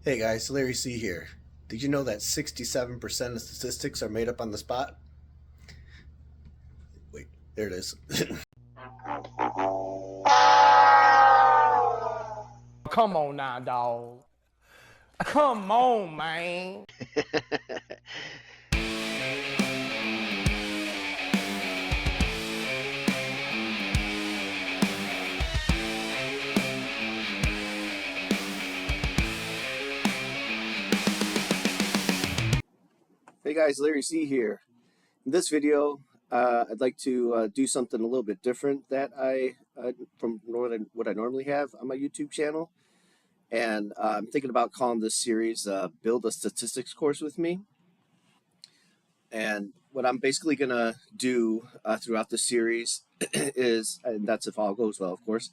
Hey guys, Larry C here. Did you know that 67% of statistics are made up on the spot? Wait, there it is. Come on now, dog. Come on, man. Hey guys, Larry C here. In this video, I'd like to do something a little bit different that from what I normally have on my YouTube channel. And I'm thinking about calling this series Build a Statistics Course with Me. And what I'm basically going to do throughout the series is, and that's if all goes well, of course,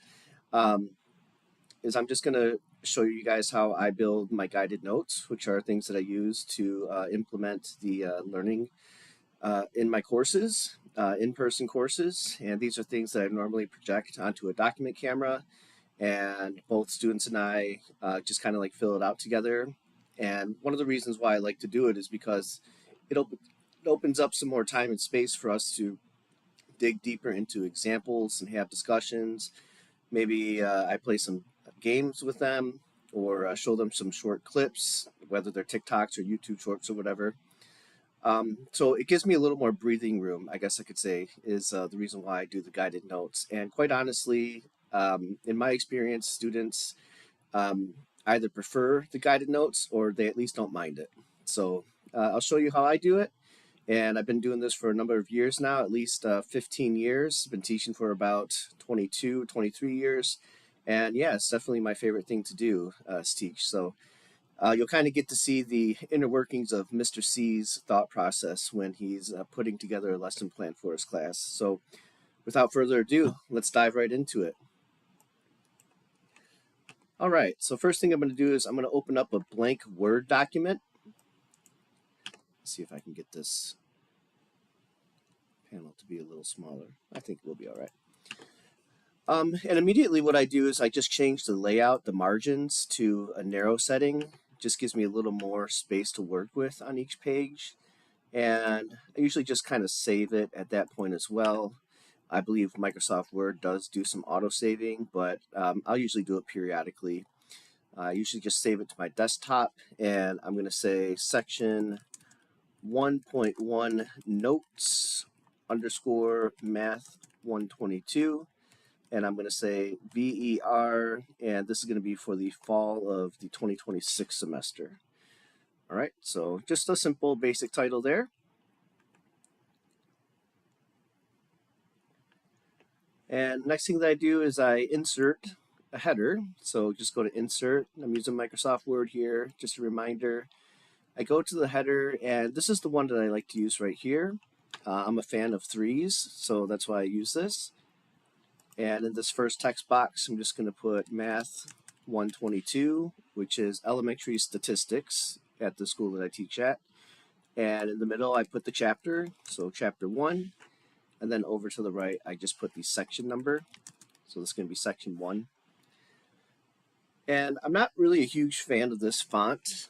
is I'm just going to show you guys how I build my guided notes, which are things that I use to implement the learning in my courses, in-person courses. And these are things that I normally project onto a document camera, and both students and I just kind of like fill it out together. And one of the reasons why I like to do it is because it opens up some more time and space for us to dig deeper into examples and have discussions. Maybe I play some games with them, or show them some short clips, whether they're TikToks or YouTube shorts or whatever. So it gives me a little more breathing room, I guess I could say, is the reason why I do the guided notes. And quite honestly, in my experience, students either prefer the guided notes or they at least don't mind it. So I'll show you how I do it. And I've been doing this for a number of years now, at least 15 years. Been teaching for about 22, 23 years. And yeah, it's definitely my favorite thing to do, is teach. So you'll kind of get to see the inner workings of Mr. C's thought process when he's putting together a lesson plan for his class. So without further ado, let's dive right into it. All right, so first thing I'm going to do is I'm going to open up a blank Word document. Let's see if I can get this panel to be a little smaller. I think we'll be all right. And immediately what I do is I just change the layout, the margins, to a narrow setting. Just gives me a little more space to work with on each page. And I usually just kind of save it at that point as well. I believe Microsoft Word does do some auto-saving, but I'll usually do it periodically. I usually just save it to my desktop, and I'm going to say section 1.1 notes underscore math 122. And I'm going to say VER, and this is going to be for the fall of the 2026 semester. All right, so just a simple basic title there. And next thing that I do is I insert a header. So just go to Insert. I'm using Microsoft Word here, just a reminder. I go to the header, and this is the one that I like to use right here. I'm a fan of threes, so that's why I use this. And in this first text box, I'm just going to put Math 122, which is elementary statistics at the school that I teach at. And in the middle, I put the chapter, so chapter 1. And then over to the right, I just put the section number. So this is going to be section 1. And I'm not really a huge fan of this font.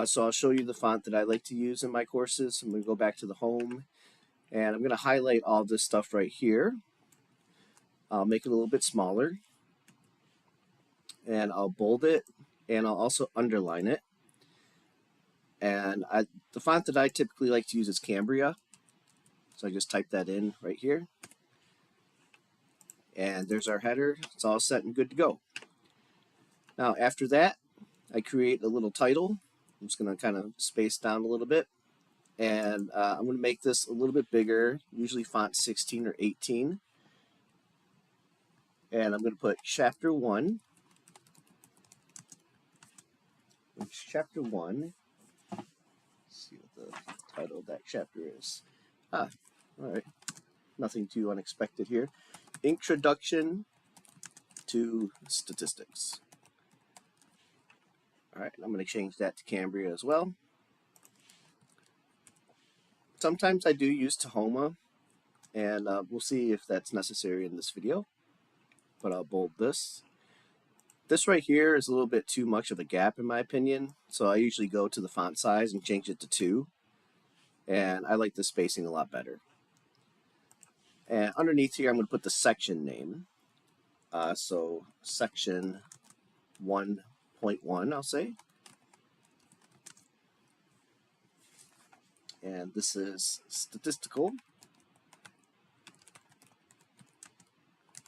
So I'll show you the font that I like to use in my courses. I'm going to go back to the home. And I'm going to highlight all this stuff right here. I'll make it a little bit smaller, and I'll bold it, and I'll also underline it. And the font that I typically like to use is Cambria, so I just type that in right here. And there's our header. It's all set and good to go. Now after that, I create a little title. I'm just going to kind of space down a little bit, and I'm going to make this a little bit bigger, usually font 16 or 18. And I'm going to put chapter 1. Chapter 1. Let's see what the title of that chapter is. All right. Nothing too unexpected here. Introduction to Statistics. All right, I'm going to change that to Cambria as well. Sometimes I do use Tahoma, and we'll see if that's necessary in this video. But I'll bold this. This right here is a little bit too much of a gap in my opinion, so I usually go to the font size and change it to 2, and I like the spacing a lot better. And underneath here, I'm going to put the section name. So section 1.1, I'll say. And this is statistical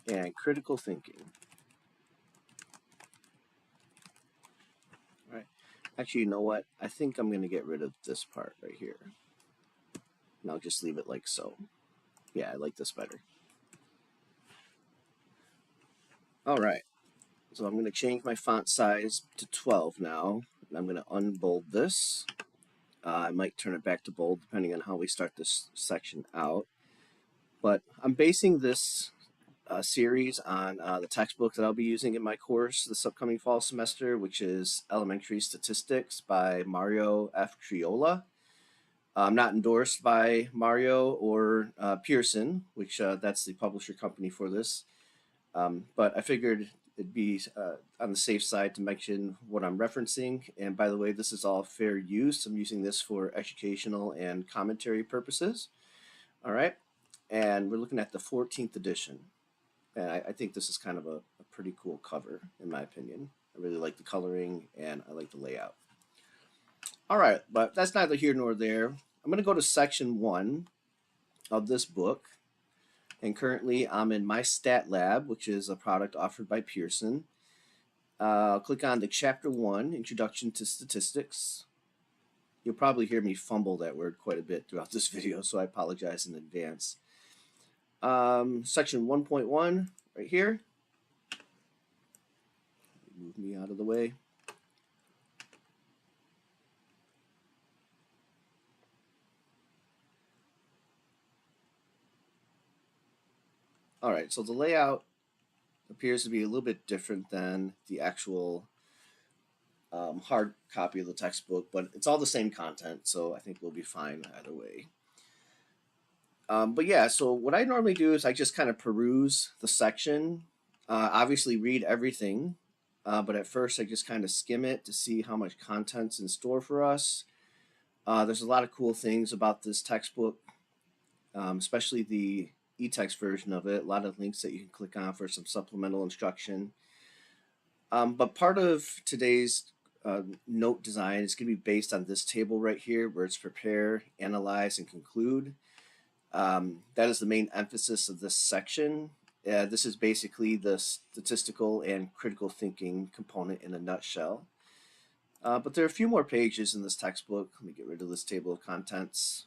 and critical thinking. All right. Actually, you know what? I think I'm going to get rid of this part right here. And I'll just leave it like so. Yeah, I like this better. All right. So I'm going to change my font size to 12 now. And I'm going to unbold this. I might turn it back to bold depending on how we start this section out. But I'm basing this series on the textbook that I'll be using in my course this upcoming fall semester, which is Elementary Statistics by Mario F. Triola. I'm not endorsed by Mario or Pearson, which that's the publisher company for this. But I figured it'd be on the safe side to mention what I'm referencing. And by the way, this is all fair use. I'm using this for educational and commentary purposes. All right. And we're looking at the 14th edition. And I think this is kind of a pretty cool cover, in my opinion. I really like the coloring and I like the layout. All right, but that's neither here nor there. I'm going to go to section 1 of this book. And currently I'm in my Stat Lab, which is a product offered by Pearson. I'll click on the Chapter 1, Introduction to Statistics. You'll probably hear me fumble that word quite a bit throughout this video, so I apologize in advance. Section 1.1 right here. Move me out of the way. All right, so the layout appears to be a little bit different than the actual hard copy of the textbook, but it's all the same content, so I think we'll be fine either way. But yeah, so what I normally do is I just kind of peruse the section, obviously read everything, but at first I just kind of skim it to see how much content's in store for us. There's a lot of cool things about this textbook, especially the e-text version of it. A lot of links that you can click on for some supplemental instruction. But part of today's note design is going to be based on this table right here, where it's prepare, analyze, and conclude. That is the main emphasis of this section. This is basically the statistical and critical thinking component in a nutshell. But there are a few more pages in this textbook. Let me get rid of this table of contents.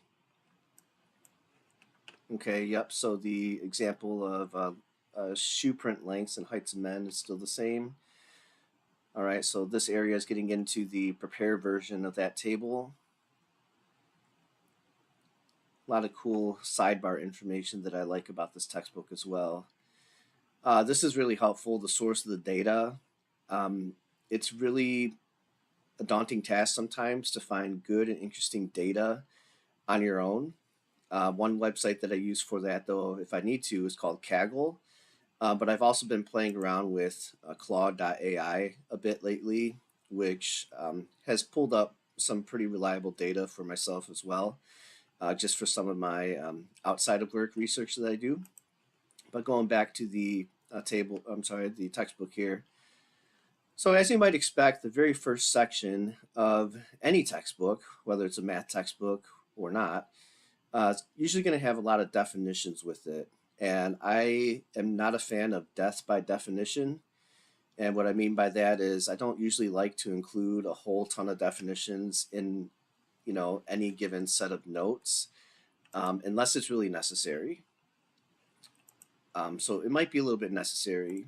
Okay, yep, so the example of shoe print lengths and heights of men is still the same. All right, so this area is getting into the prepare version of that table. A lot of cool sidebar information that I like about this textbook as well. This is really helpful, the source of the data. It's really a daunting task sometimes to find good and interesting data on your own. One website that I use for that, though, if I need to, is called Kaggle. But I've also been playing around with Claude.ai a bit lately, which has pulled up some pretty reliable data for myself as well, just for some of my outside of work research that I do. But going back to the the textbook here. So as you might expect, the very first section of any textbook, whether it's a math textbook or not, it's usually going to have a lot of definitions with it. And I am not a fan of death by definition. And what I mean by that is I don't usually like to include a whole ton of definitions in, any given set of notes, unless it's really necessary. So it might be a little bit necessary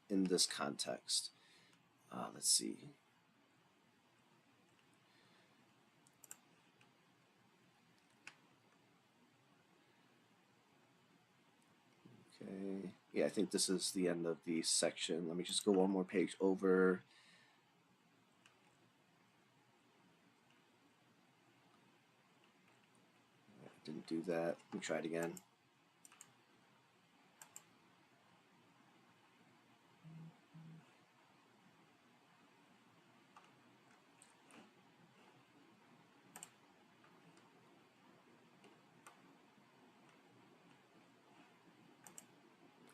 in this context. Let's see. Okay. Yeah, I think this is the end of the section. Let me just go one more page over. Didn't do that. Let me try it again.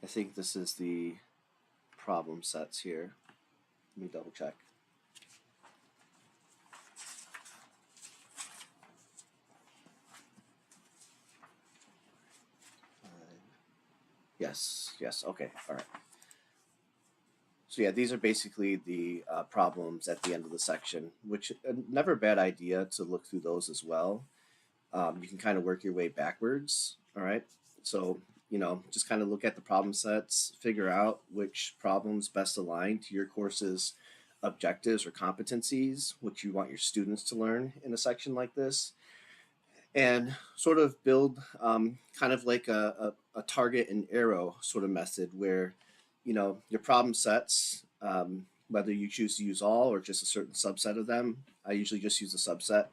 I think this is the problem sets here. Let me double check. Yes, okay, all right. So yeah, these are basically the problems at the end of the section, which never a bad idea to look through those as well. You can kind of work your way backwards, all right? So, just kind of look at the problem sets, figure out which problems best align to your course's objectives or competencies, which you want your students to learn in a section like this, and sort of build kind of like a target and arrow sort of method where your problem sets, whether you choose to use all or just a certain subset of them. I usually just use a subset.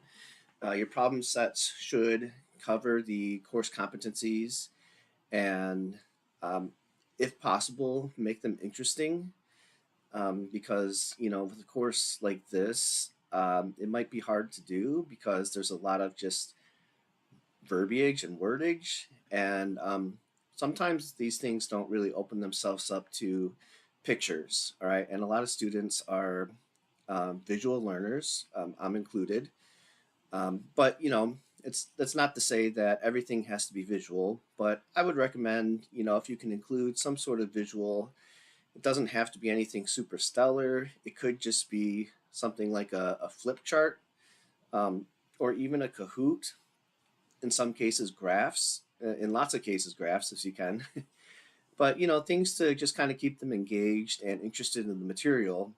Your problem sets should cover the course competencies and, um, if possible, make them interesting, because with a course like this, it might be hard to do because there's a lot of just verbiage and wordage, and sometimes these things don't really open themselves up to pictures. All right, and a lot of students are visual learners. I'm included, but it's that's not to say that everything has to be visual. But I would recommend if you can include some sort of visual. It doesn't have to be anything super stellar. It could just be something like a flip chart, or even a Kahoot, in some cases graphs, in lots of cases graphs if you can. But things to just kind of keep them engaged and interested in the material.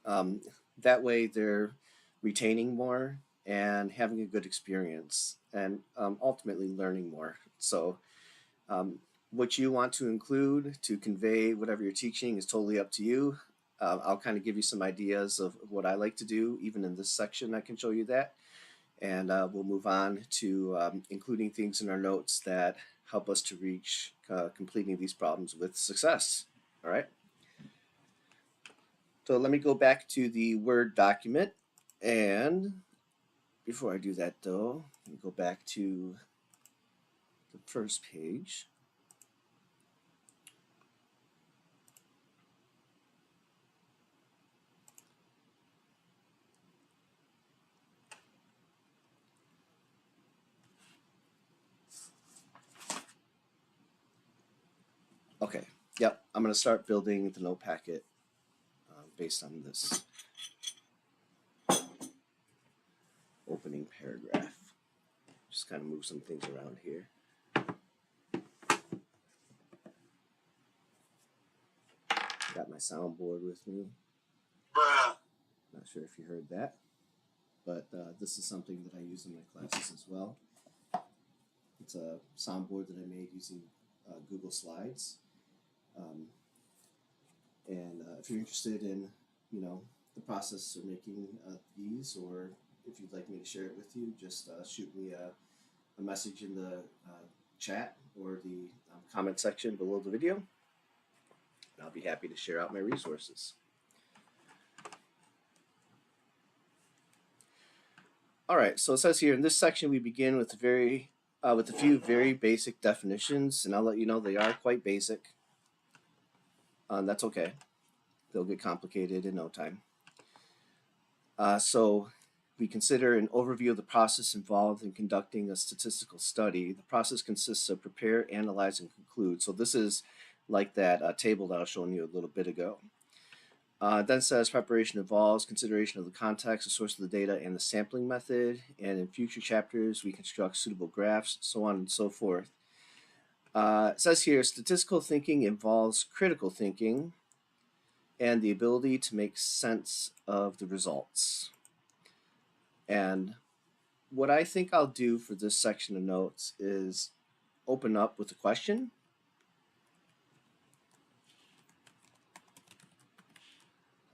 um, that way they're retaining more and having a good experience, and ultimately learning more. So um, what you want to include to convey whatever you're teaching is totally up to you. I'll kind of give you some ideas of what I like to do. Even in this section I can show you that, and we'll move on to including things in our notes that help us to reach completing these problems with success. All right. So let me go back to the Word document. And before I do that, though, let me go back to the first page. Okay, yep, I'm going to start building the note packet based on this opening paragraph. Just kind of move some things around here. Got my soundboard with me. Not sure if you heard that, but this is something that I use in my classes as well. It's a soundboard that I made using Google Slides. And if you're interested in, the process of making these, or if you'd like me to share it with you, just shoot me a message in the chat or the comment section below the video, and I'll be happy to share out my resources. All right, so it says here in this section we begin with a few very basic definitions, and I'll let you know they are quite basic. That's okay. They'll get complicated in no time. So we consider an overview of the process involved in conducting a statistical study. The process consists of prepare, analyze, and conclude. So this is like that table that I was showing you a little bit ago. Then says preparation involves consideration of the context, the source of the data, and the sampling method. And in future chapters, we construct suitable graphs, so on and so forth. It says here, statistical thinking involves critical thinking and the ability to make sense of the results. And what I think I'll do for this section of notes is open up with a question.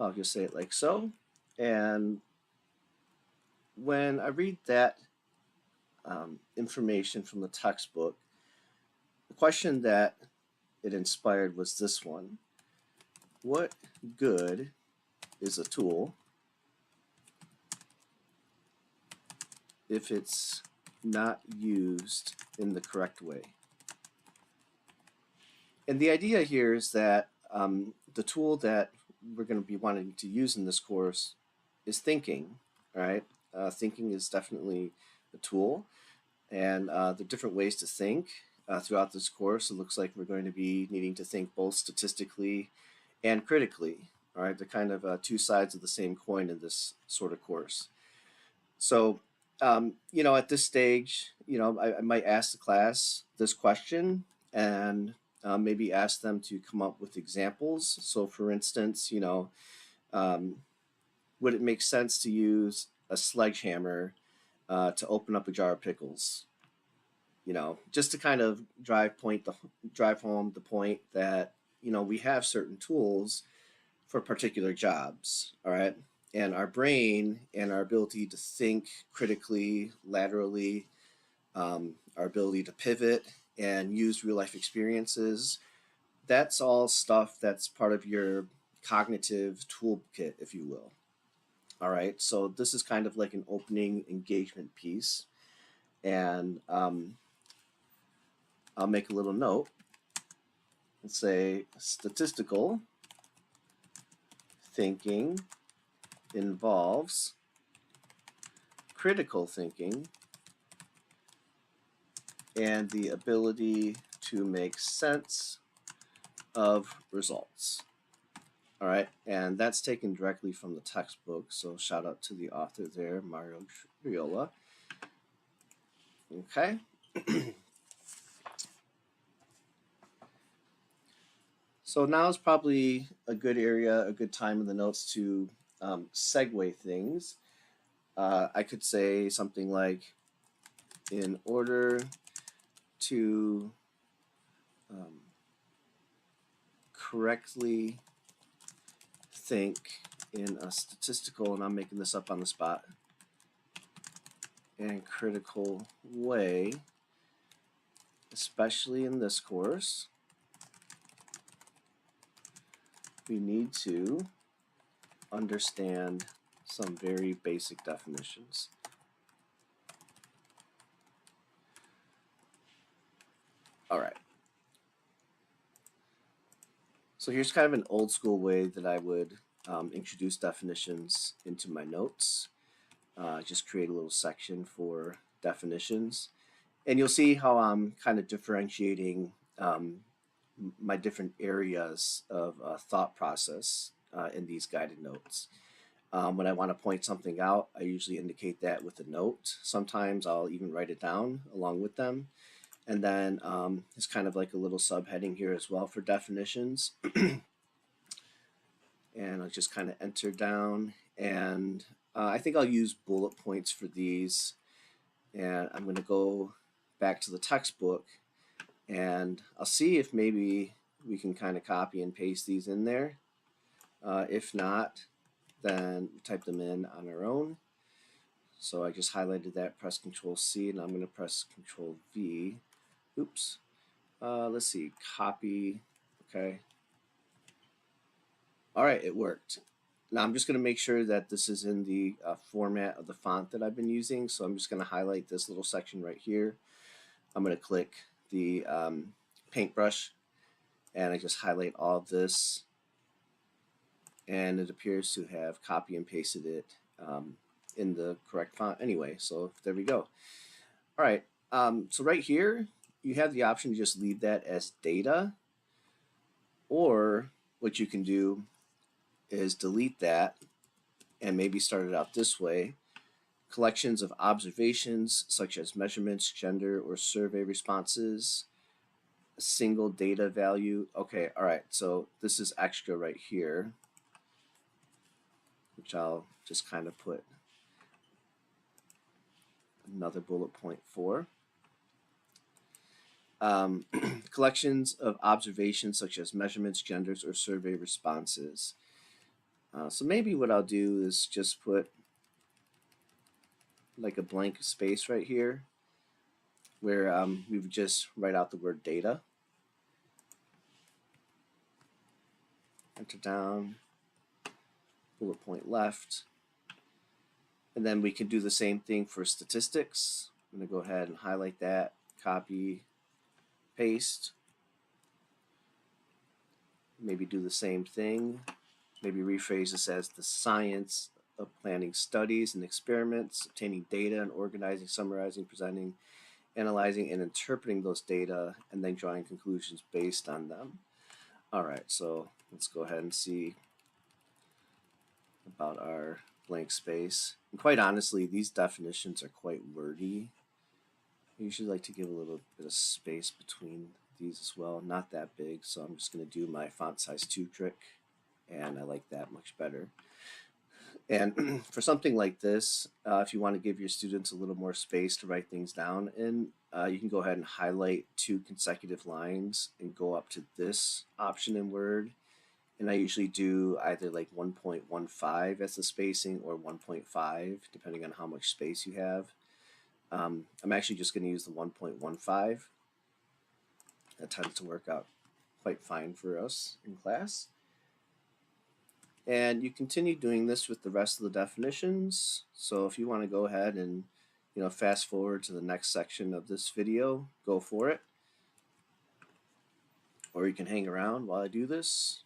I'll just say it like so. And when I read that information from the textbook, the question that it inspired was this one. What good is a tool if it's not used in the correct way? And the idea here is that the tool that we're going to be wanting to use in this course is thinking, right? Thinking is definitely a tool, and the different ways to think throughout this course. It looks like we're going to be needing to think both statistically and critically. All right, they're kind of two sides of the same coin in this sort of course. So, at this stage, I might ask the class this question and maybe ask them to come up with examples. So, for instance, um, would it make sense to use a sledgehammer to open up a jar of pickles? Just to kind of drive home the point that we have certain tools for particular jobs. All right, and our brain and our ability to think critically, laterally, our ability to pivot and use real life experiences. That's all stuff that's part of your cognitive toolkit, if you will. All right, so this is kind of like an opening engagement piece, and I'll make a little note and say statistical thinking involves critical thinking and the ability to make sense of results. All right, and that's taken directly from the textbook, so shout out to the author there, Mario Triola. Okay. So now is probably a good area, a good time in the notes to segue things. I could say something like, in order to um, correctly think in a statistical, and I'm making this up on the spot, and critical way, especially in this course, we need to understand some very basic definitions. All right. So here's kind of an old school way that I would introduce definitions into my notes. Just create a little section for definitions. And you'll see how I'm kind of differentiating my different areas of thought process in these guided notes. When I want to point something out, I usually indicate that with a note. Sometimes I'll even write it down along with them. And then it's kind of like a little subheading here as well for definitions. And I'll just kind of enter down. And I think I'll use bullet points for these. And I'm going to go back to the textbook and I'll see if maybe we can kind of copy and paste these in there. If not, then type them in on our own. So I just highlighted that, press Control C, and I'm going to press Control V. Oops. Let's see, copy. Okay. All right, it worked. Now I'm just going to make sure that this is in the format of the font that I've been using. So I'm just going to highlight this little section right here. I'm going to click the paintbrush and I just highlight all of this, and it appears to have copy and pasted it in the correct font anyway. So there we go. All right, so right here you have the option to just leave that as data, or what you can do is delete that and maybe start it out this way: collections of observations such as measurements, gender, or survey responses, a single data value. Okay, all right, so this is extra right here, which I'll just kind of put another bullet point for. Collections of observations such as measurements, genders, or survey responses. So maybe what I'll do is just put like a blank space right here where we would just write out the word data. Enter down, bullet point left. And then we can do the same thing for statistics. I'm going to go ahead and highlight that, copy, paste. maybe do the same thing. Maybe rephrase this as the science of planning studies and experiments, obtaining data and organizing, summarizing, presenting, analyzing, and interpreting those data, and then drawing conclusions based on them. All right, so let's go ahead and see about our blank space. And quite honestly, these definitions are quite wordy. I usually like to give a little bit of space between these as well. Not that big, so I'm just going to do my font size 2 trick, and I like that much better. And for something like this, if you want to give your students a little more space to write things down in, you can go ahead and highlight 2 consecutive lines and go up to this option in Word. And I usually do either like 1.15 as the spacing or 1.5, depending on how much space you have. I'm actually just going to use the 1.15. That tends to work out quite fine for us in class. And you continue doing this with the rest of the definitions. So if you want to go ahead and fast forward to the next section of this video, go for it. Or you can hang around while I do this.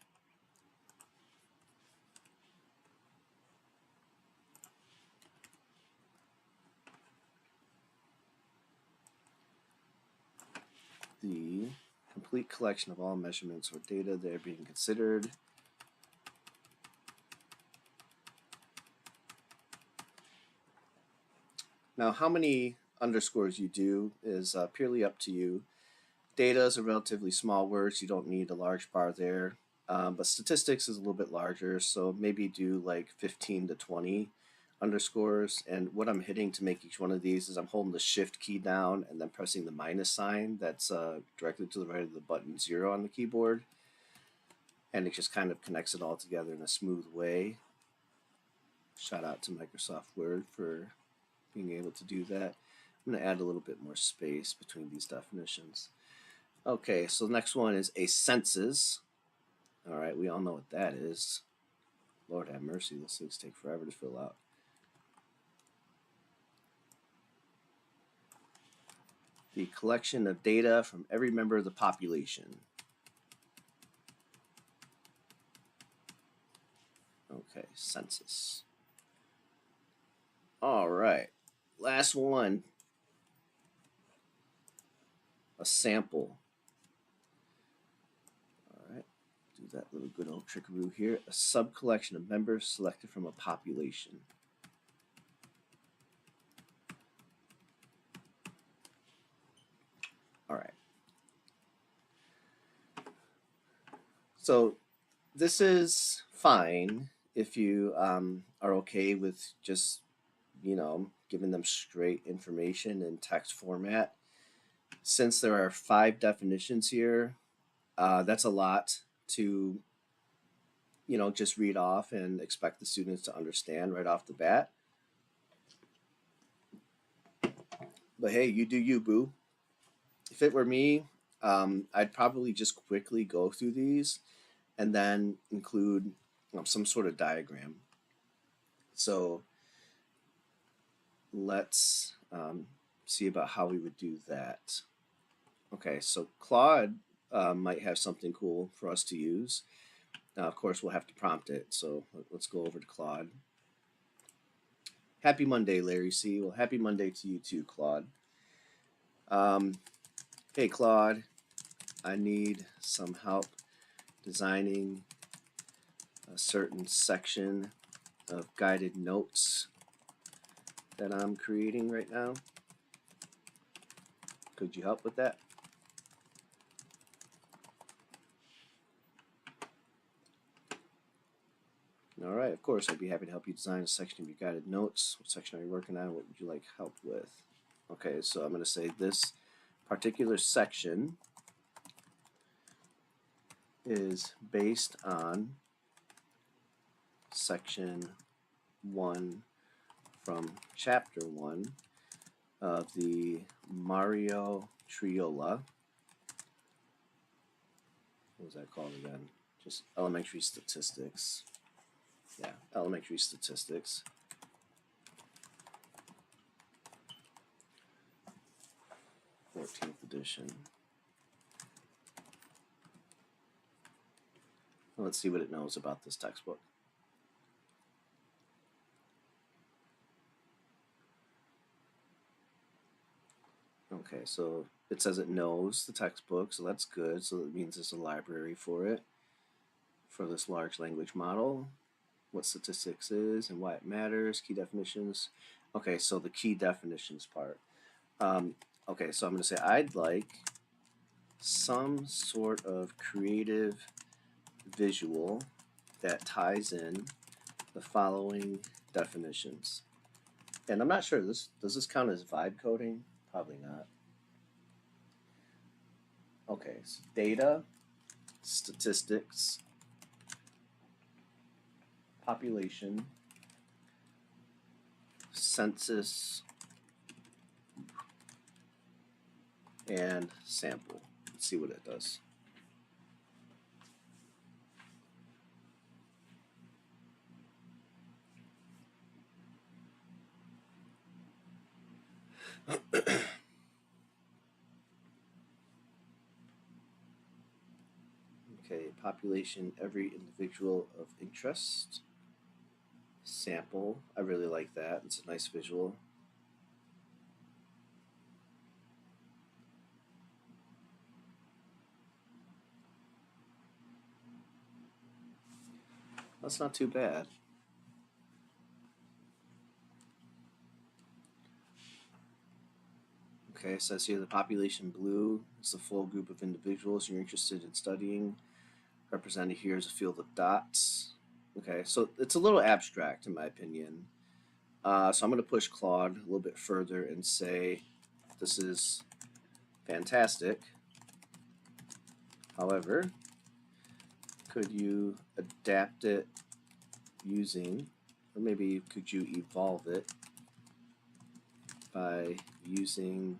The complete collection of all measurements or data that are being considered. Now, how many underscores you do is purely up to you. Data is a relatively small word, so you don't need a large bar there. But statistics is a little bit larger, so maybe do like 15 to 20 underscores. And what I'm hitting to make each one of these is I'm holding the shift key down and then pressing the minus sign that's directly to the right of the button 0 on the keyboard. And it just kind of connects it all together in a smooth way. Shout out to Microsoft Word for being able to do that. I'm going to add a little bit more space between these definitions. Okay, so the next one is a census. All right, we all know what that is. Lord have mercy, those things take forever to fill out. The collection of data from every member of the population. Okay, census. All right, last one. A sample. All right, do that little good old trickaroo here. A sub-collection of members selected from a population. All right. So this is fine if you are okay with just, giving them straight information in text format. Since there are 5 definitions here, that's a lot to, just read off and expect the students to understand right off the bat. But hey, you do you, boo. If it were me, I'd probably just quickly go through these and then include some sort of diagram. So let's see about how we would do that. Okay, so Claude might have something cool for us to use. Of course, we'll have to prompt it, so let's go over to Claude. Happy Monday, Larry C. Well, happy Monday to you too, Claude. Hey, Claude, I need some help designing a certain section of guided notes that I'm creating right now. Could you help with that? All right, of course, I'd be happy to help you design a section of your guided notes. What section are you working on? What would you like help with? Okay, so I'm going to say this particular section is based on section 1 from chapter 1 of the Mario Triola. What was that called again? Just elementary statistics. Yeah, elementary statistics. '14th edition. Let's see what it knows about this textbook. Okay, so it says it knows the textbook, so that's good. So that means there's a library for it, for this large language model, what statistics is and why it matters, key definitions. Okay, so the key definitions part. Okay, so I'm going to say I'd like some sort of creative visual that ties in the following definitions. And I'm not sure, does this count as vibe coding? Probably not. Okay, so data, statistics, population, census, and sample. Let's see what it does. Okay, population, every individual of interest. Sample, I really like that. It's a nice visual. That's not too bad. Okay, it says here the population blue is the full group of individuals you're interested in studying. Represented here is a field of dots. Okay, so it's a little abstract in my opinion. So I'm going to push Claude a little bit further and say this is fantastic. However, could you adapt it using, or maybe could you evolve it by using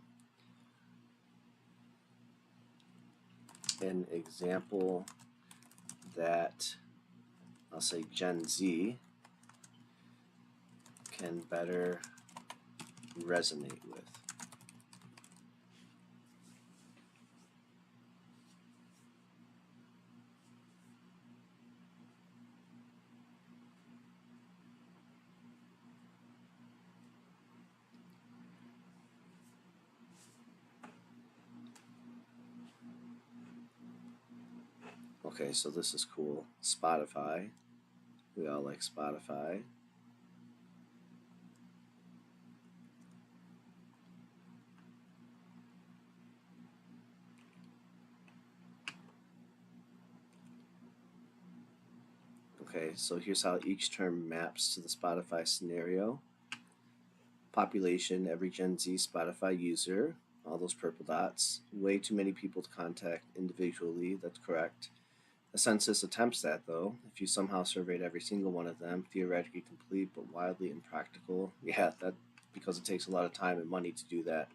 an example that I'll say Gen Z can better resonate with. Okay, so this is cool. Spotify. We all like Spotify. Okay, so here's how each term maps to the Spotify scenario. Population, every Gen Z Spotify user, all those purple dots. Way too many people to contact individually, that's correct. A census attempts that, though. If you somehow surveyed every single one of them, theoretically complete but wildly impractical. Yeah, that because it takes a lot of time and money to do that.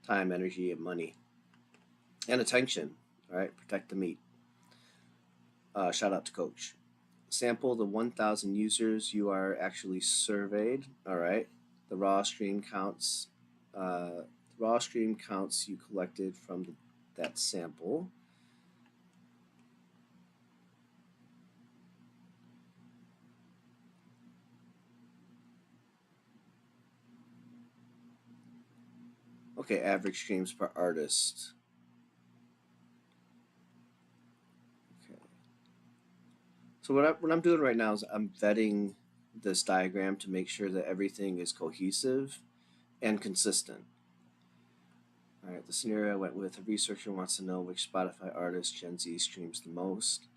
Time, energy, and money. And attention. All right, protect the meat. Shout out to Coach. Sample the 1,000 users you are actually surveyed. All right, the raw stream counts. Raw stream counts you collected from that sample. Okay, average streams per artist. Okay. So what I'm doing right now is I'm vetting this diagram to make sure that everything is cohesive and consistent. All right, the scenario I went with, a researcher wants to know which Spotify artist Gen Z streams the most.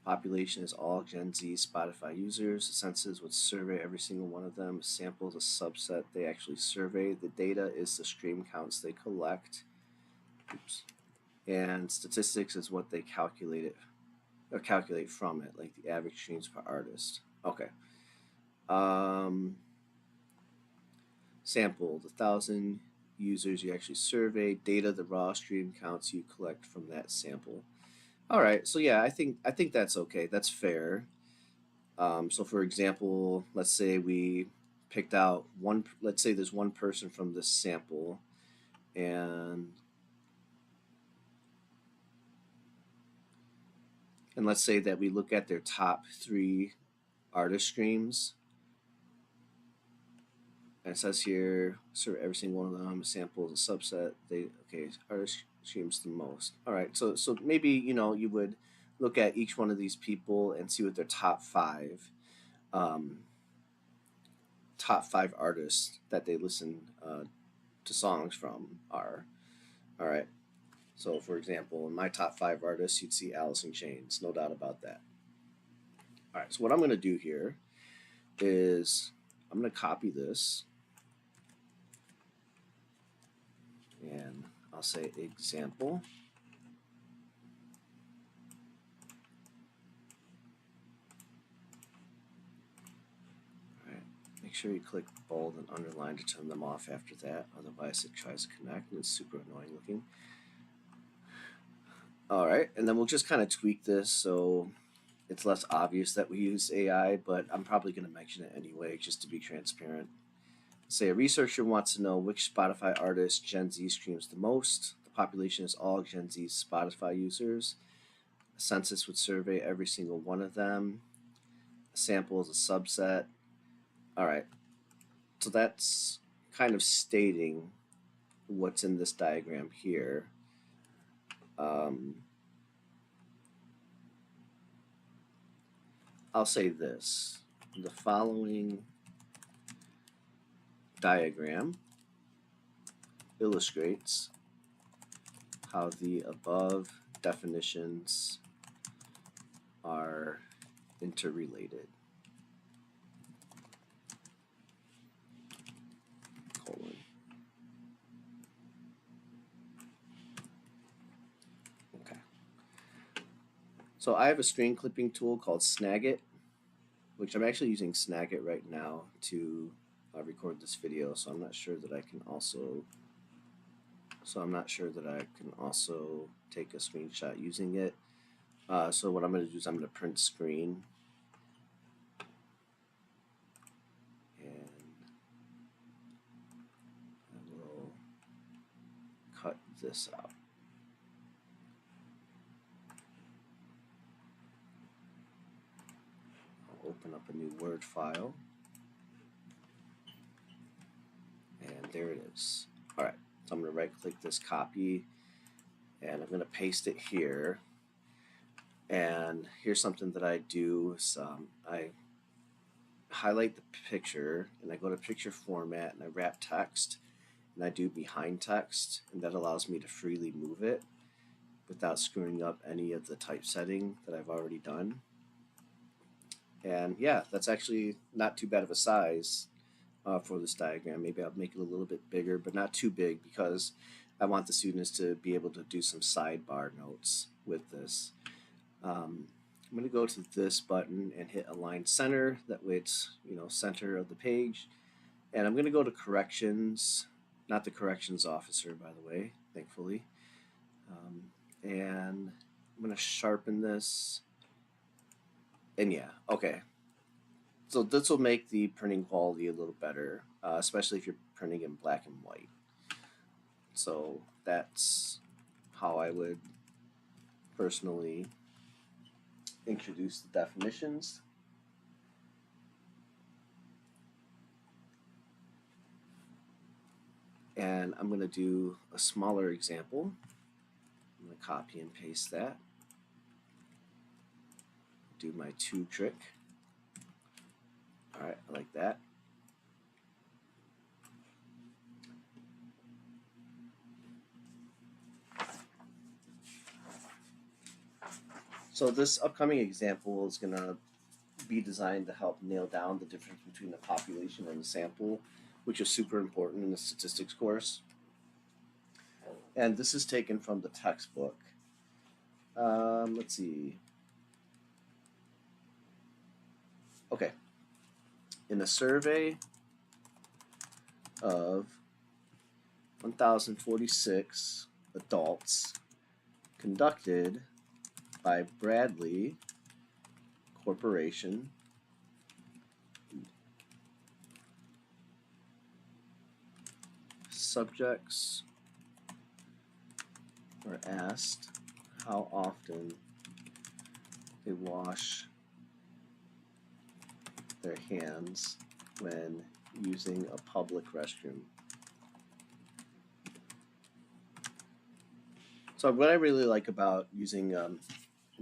Population is all Gen Z Spotify users. The census would survey every single one of them. Sample is a subset they actually survey. The data is the stream counts they collect. Oops. And statistics is what they calculate from it, like the average streams per artist. Okay. Sample the 1,000 users you actually surveyed. Data the raw stream counts you collect from that sample. All right. So yeah, I think that's okay. That's fair. So for example, let's say we picked out one. Let's say there's one person from this sample, and And let's say that we look at their top 3 artist streams. And it says here, serve every single one of them. Sample is a subset. Artist streams the most. All right, so maybe you would look at each one of these people and see what their um, top five artists that they listen to songs from are. All right. So, for example, in my top 5 artists, you'd see Alice in Chains, no doubt about that. All right. So, what I'm going to do here is I'm going to copy this, and I'll say example. All right. Make sure you click bold and underline to turn them off after that. Otherwise, it tries to connect and it's super annoying looking. All right. And then we'll just kind of tweak this so it's less obvious that we use AI, but I'm probably going to mention it anyway just to be transparent. Say a researcher wants to know which Spotify artist Gen Z streams the most. The population is all Gen Z Spotify users. A census would survey every single one of them. A sample is a subset. All right. So that's kind of stating what's in this diagram here. I'll say this. The following diagram illustrates how the above definitions are interrelated. Colon. Okay. So I have a screen clipping tool called Snagit, which I'm actually using Snagit right now to record this video. So I'm not sure that I can also. Take a screenshot using it. So what I'm going to do is I'm going to print screen, and I will cut this out. I'll open up a new Word file, and there it is. All right, so I'm going to right click this copy, and I'm going to paste it here. And here's something that I do is I highlight the picture, and I go to picture format, and I wrap text, and I do behind text, and that allows me to freely move it without screwing up any of the typesetting that I've already done. And yeah, that's actually not too bad of a size for this diagram. Maybe I'll make it a little bit bigger, but not too big, because I want the students to be able to do some sidebar notes with this. I'm going to go to this button and hit align center. That way it's center of the page. And I'm going to go to corrections, not the corrections officer, by the way, thankfully. And I'm going to sharpen this. And yeah, okay. So this will make the printing quality a little better, especially if you're printing in black and white. So that's how I would personally introduce the definitions. And I'm going to do a smaller example. I'm going to copy and paste that. Do my to trick. All right, I like that. So this upcoming example is going to be designed to help nail down the difference between the population and the sample, which is super important in the statistics course. And this is taken from the textbook. Let's see. Okay. In a survey of 1,046 adults conducted by Bradley Corporation, subjects were asked how often they wash their hands when using a public restroom. So what I really like about using an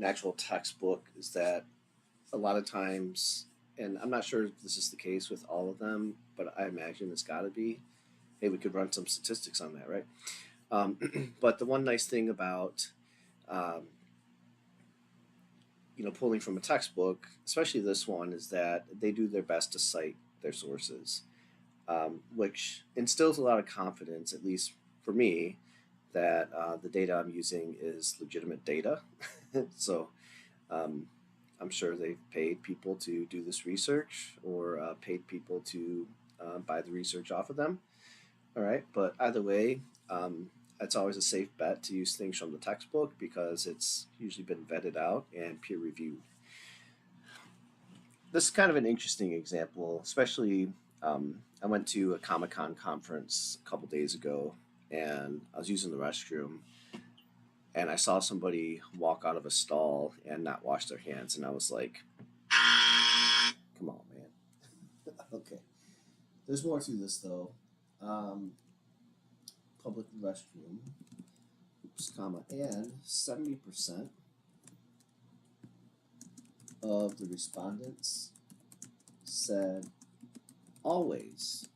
actual textbook is that a lot of times, and I'm not sure if this is the case with all of them, but I imagine it's got to be. Hey, we could run some statistics on that, right? But the one nice thing about um, pulling from a textbook, especially this one, is that they do their best to cite their sources, which instills a lot of confidence, at least for me, that the data I'm using is legitimate data. So um, I'm sure they've paid people to do this research or paid people to buy the research off of them. All right, but either way, it's always a safe bet to use things from the textbook because it's usually been vetted out and peer reviewed. This is kind of an interesting example, especially I went to a Comic-Con conference a couple days ago and I was using the restroom and I saw somebody walk out of a stall and not wash their hands, and I was like, come on, man. Okay. There's more to this though. Um, Public restroom, oops, comma, and 70% of the respondents said always.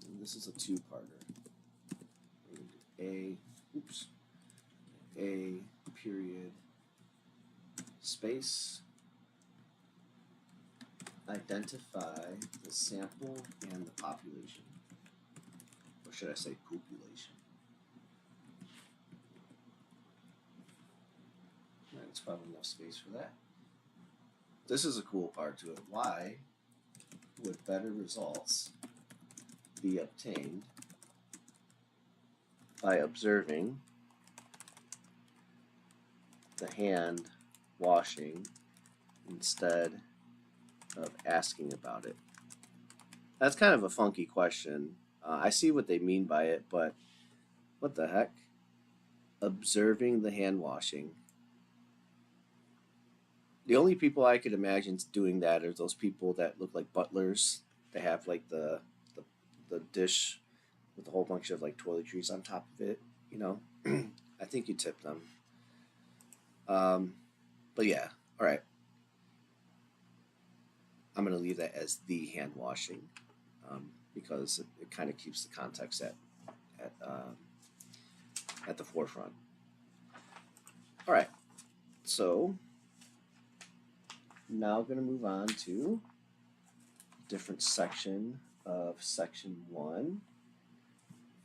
And this is a two-parter. A, oops, a period space, identify the sample and the population, or should I say population? That's probably enough space for that. This is a cool part to it. Why would better results be obtained by observing the hand washing instead of asking about it? That's kind of a funky question. I see what they mean by it, but what the heck? Observing the hand washing. The only people I could imagine doing that are those people that look like butlers. They have like the dish with a whole bunch of like toiletries on top of it. You know, I think you tip them. Um, but yeah, all right. I'm gonna leave that as the hand washing because it kind of keeps the context at at the forefront. All right, so now we're gonna move on to a different section of section one,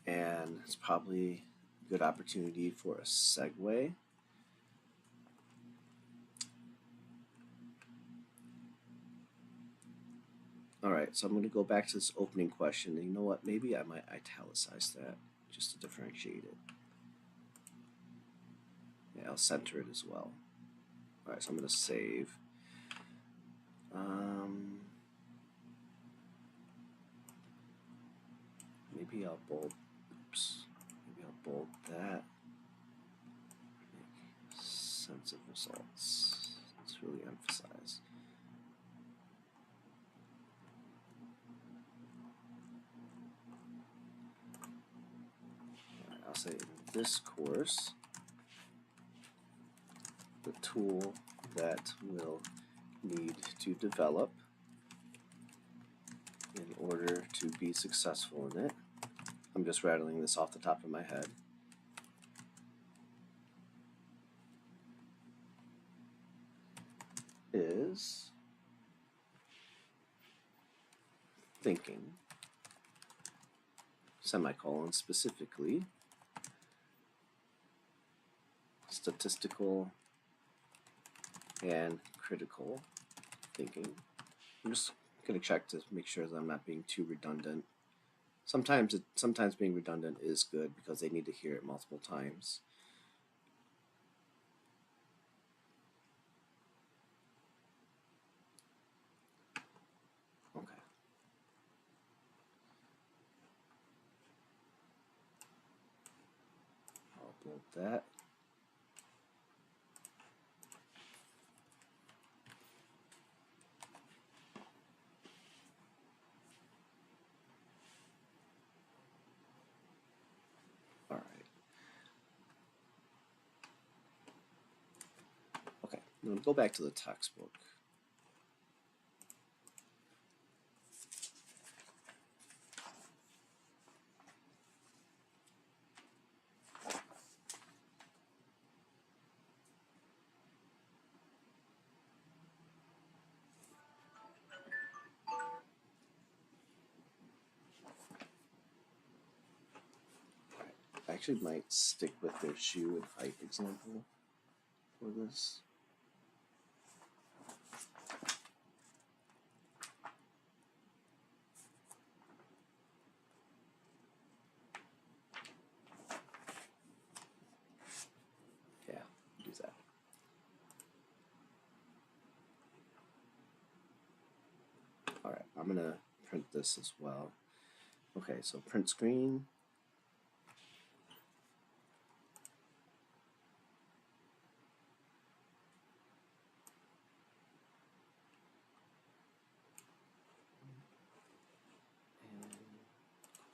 and it's probably a good opportunity for a segue. All right, so I'm going to go back to this opening question. And you know what? Maybe I might italicize that just to differentiate it. Yeah, I'll center it as well. All right, so I'm going to save. Maybe I'll bold. Oops. Maybe I'll bold that. Sense of results. Let's really emphasize. All right, I'll say in this course, the tool that will need to develop in order to be successful in it. I'm just rattling this off the top of my head. Is thinking, semicolon, specifically statistical and critical thinking. I'm just going to check to make sure that I'm not being too redundant. Sometimes being redundant is good because they need to hear it multiple times. Okay. I'll upload that. I'm going to go back to the textbook. I actually might stick with their shoe and height example for this. Yeah, do that. All right, I'm going to print this as well. Okay, so print screen.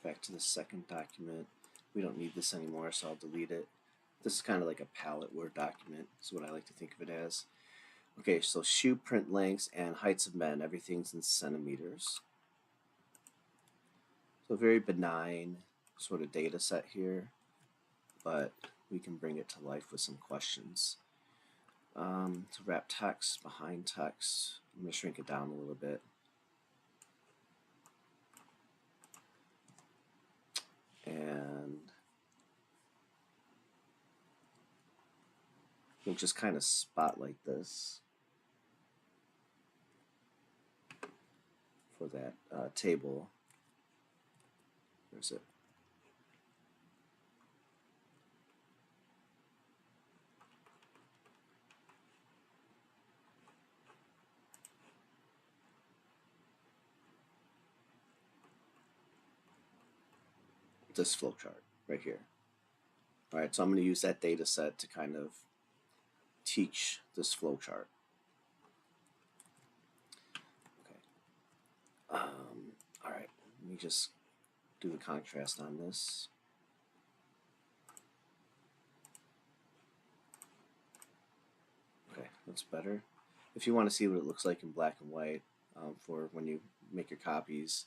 Back to the second document. We don't need this anymore, so I'll delete it. This is kind of like a palette Word document, is what I like to think of it as. Okay, so shoe print lengths and heights of men, everything's in centimeters. So very benign sort of data set here, but we can bring it to life with some questions. To wrap text behind text, I'm going to shrink it down a little bit. And we'll just kind of spotlight this for that table. Where's it? This flowchart right here. All right, so I'm going to use that data set to kind of teach this flowchart. Okay. All right, let me just do the contrast on this. Okay, that's better. If you want to see what it looks like in black and white for when you make your copies,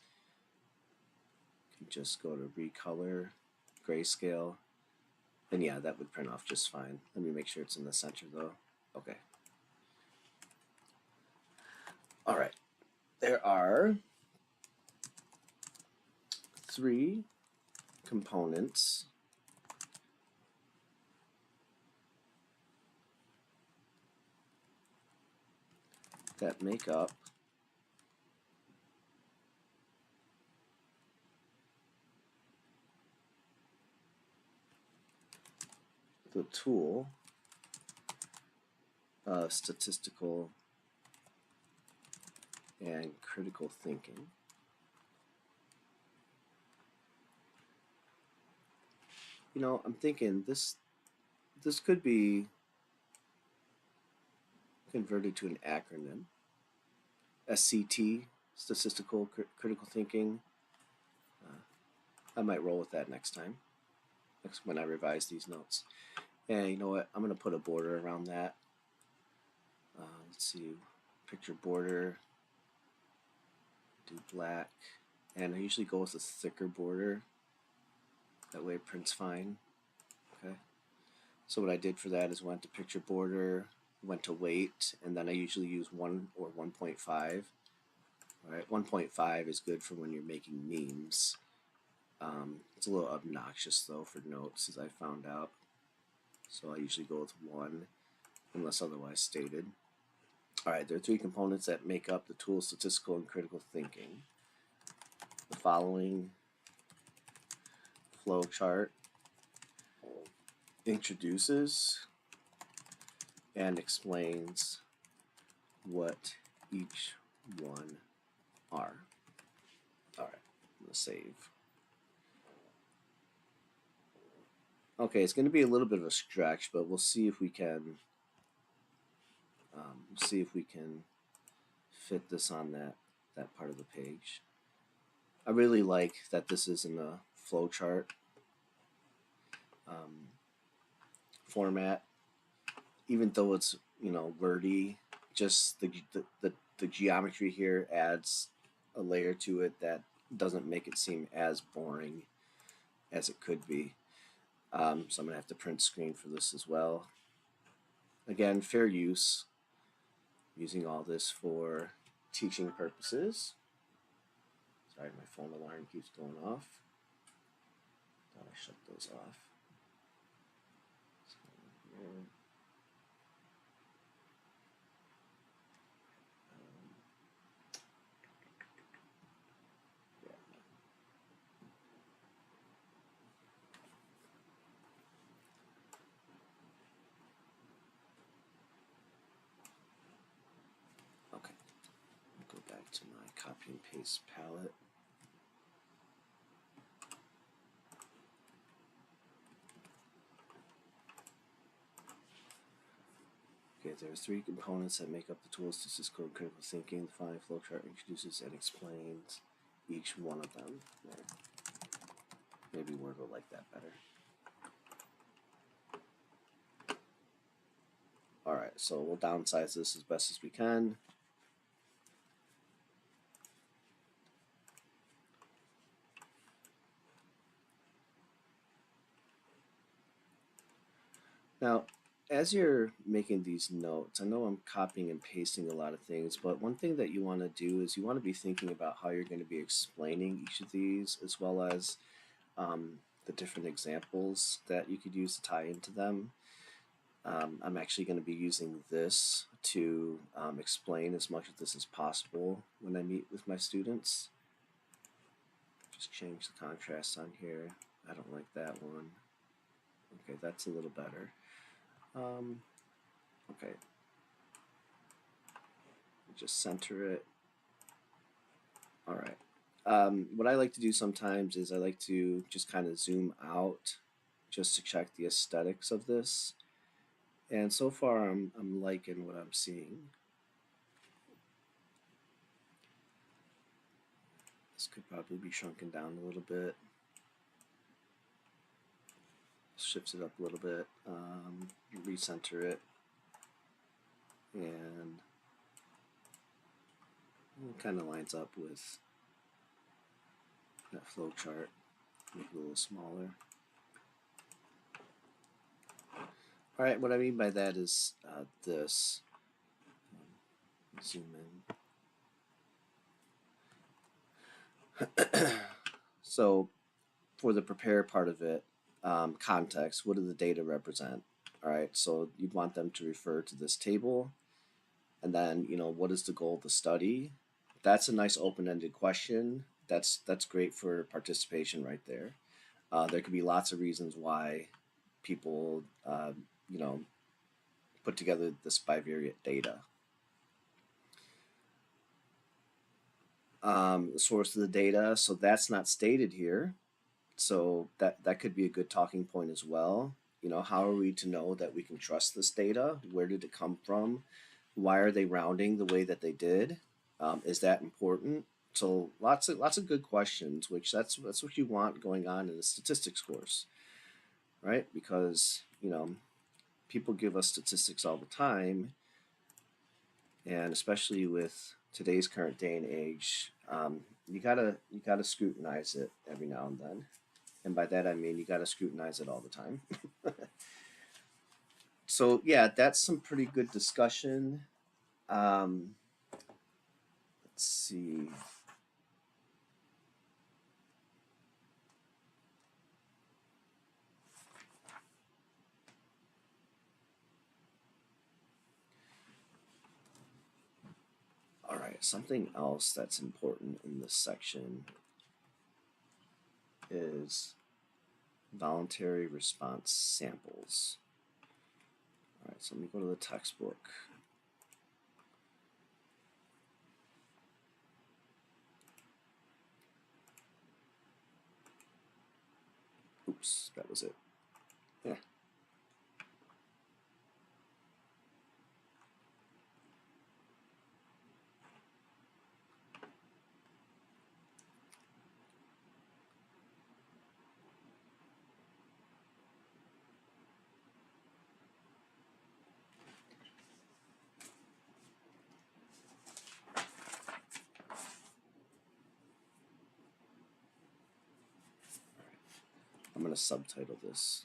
you can just go to recolor, grayscale, and yeah, that would print off just fine. Let me make sure it's in the center though. Okay. All right, there are 3 components that make up the tool of statistical and critical thinking. You know, I'm thinking this could be converted to an acronym. SCT, Statistical Critical Thinking. I might roll with that next time, when I revise these notes. And you know what? I'm going to put a border around that. Let's see, picture border, do black, and I usually go with a thicker border. That way it prints fine. Okay. So what I did for that is went to picture border, went to weight, and then I usually use 1 or 1.5. All right, 1.5 is good for when you're making memes. It's a little obnoxious though for notes, as I found out. So I usually go with 1, unless otherwise stated. All right, there are 3 components that make up the tool statistical and critical thinking. The following flow chart introduces and explains what each one are. All right, I'm gonna save. Okay, it's going to be a little bit of a stretch, but we'll see if we can fit this on that part of the page. I really like that this is in a flowchart format, even though it's wordy. Just the geometry here adds a layer to it that doesn't make it seem as boring as it could be. So I'm gonna have to print screen for this as well. Again, fair use, using all this for teaching purposes. Sorry, my phone alarm keeps going off. Thought I shut those off. So here. Yeah. Okay. I'll go back to my copy and paste palette. Okay, there are three components that make up the tools to statistical and critical thinking. The following flowchart introduces and explains each one of them. There. Maybe Word will like that better. Alright, so we'll downsize this as best as we can. Now, as you're making these notes, I know I'm copying and pasting a lot of things, but one thing that you want to do is you want to be thinking about how you're going to be explaining each of these, as well as the different examples that you could use to tie into them. I'm actually going to be using this to explain as much of this as possible when I meet with my students. Just change the contrast on here. I don't like that one. Okay, that's a little better. Okay. Just center it. All right. What I like to do sometimes is I like to just kind of zoom out just to check the aesthetics of this. And so far, I'm liking what I'm seeing. This could probably be shrunken down a little bit. Shifts it up a little bit. Recenter it. And it kind of lines up with that flow chart. Make it a little smaller. All right, what I mean by that is this. Zoom in. So for the prepare part of it, context, what do the data represent? All right, so you'd want them to refer to this table, and then what is the goal of the study? That's a nice open-ended question. That's great for participation right there. There could be lots of reasons why people put together this bivariate data. The source of the data, so that's not stated here. So that could be a good talking point as well. How are we to know that we can trust this data? Where did it come from? Why are they rounding the way that they did? Is that important? So lots of good questions, which that's what you want going on in a statistics course, right? Because people give us statistics all the time, and especially with today's current day and age, you gotta scrutinize it every now and then. And by that I mean you gotta scrutinize it all the time. So yeah, that's some pretty good discussion. Let's see. All right, something else that's important in this section is voluntary response samples. All right, so let me go to the textbook. Oops, that was it. Yeah. I'm going to subtitle this.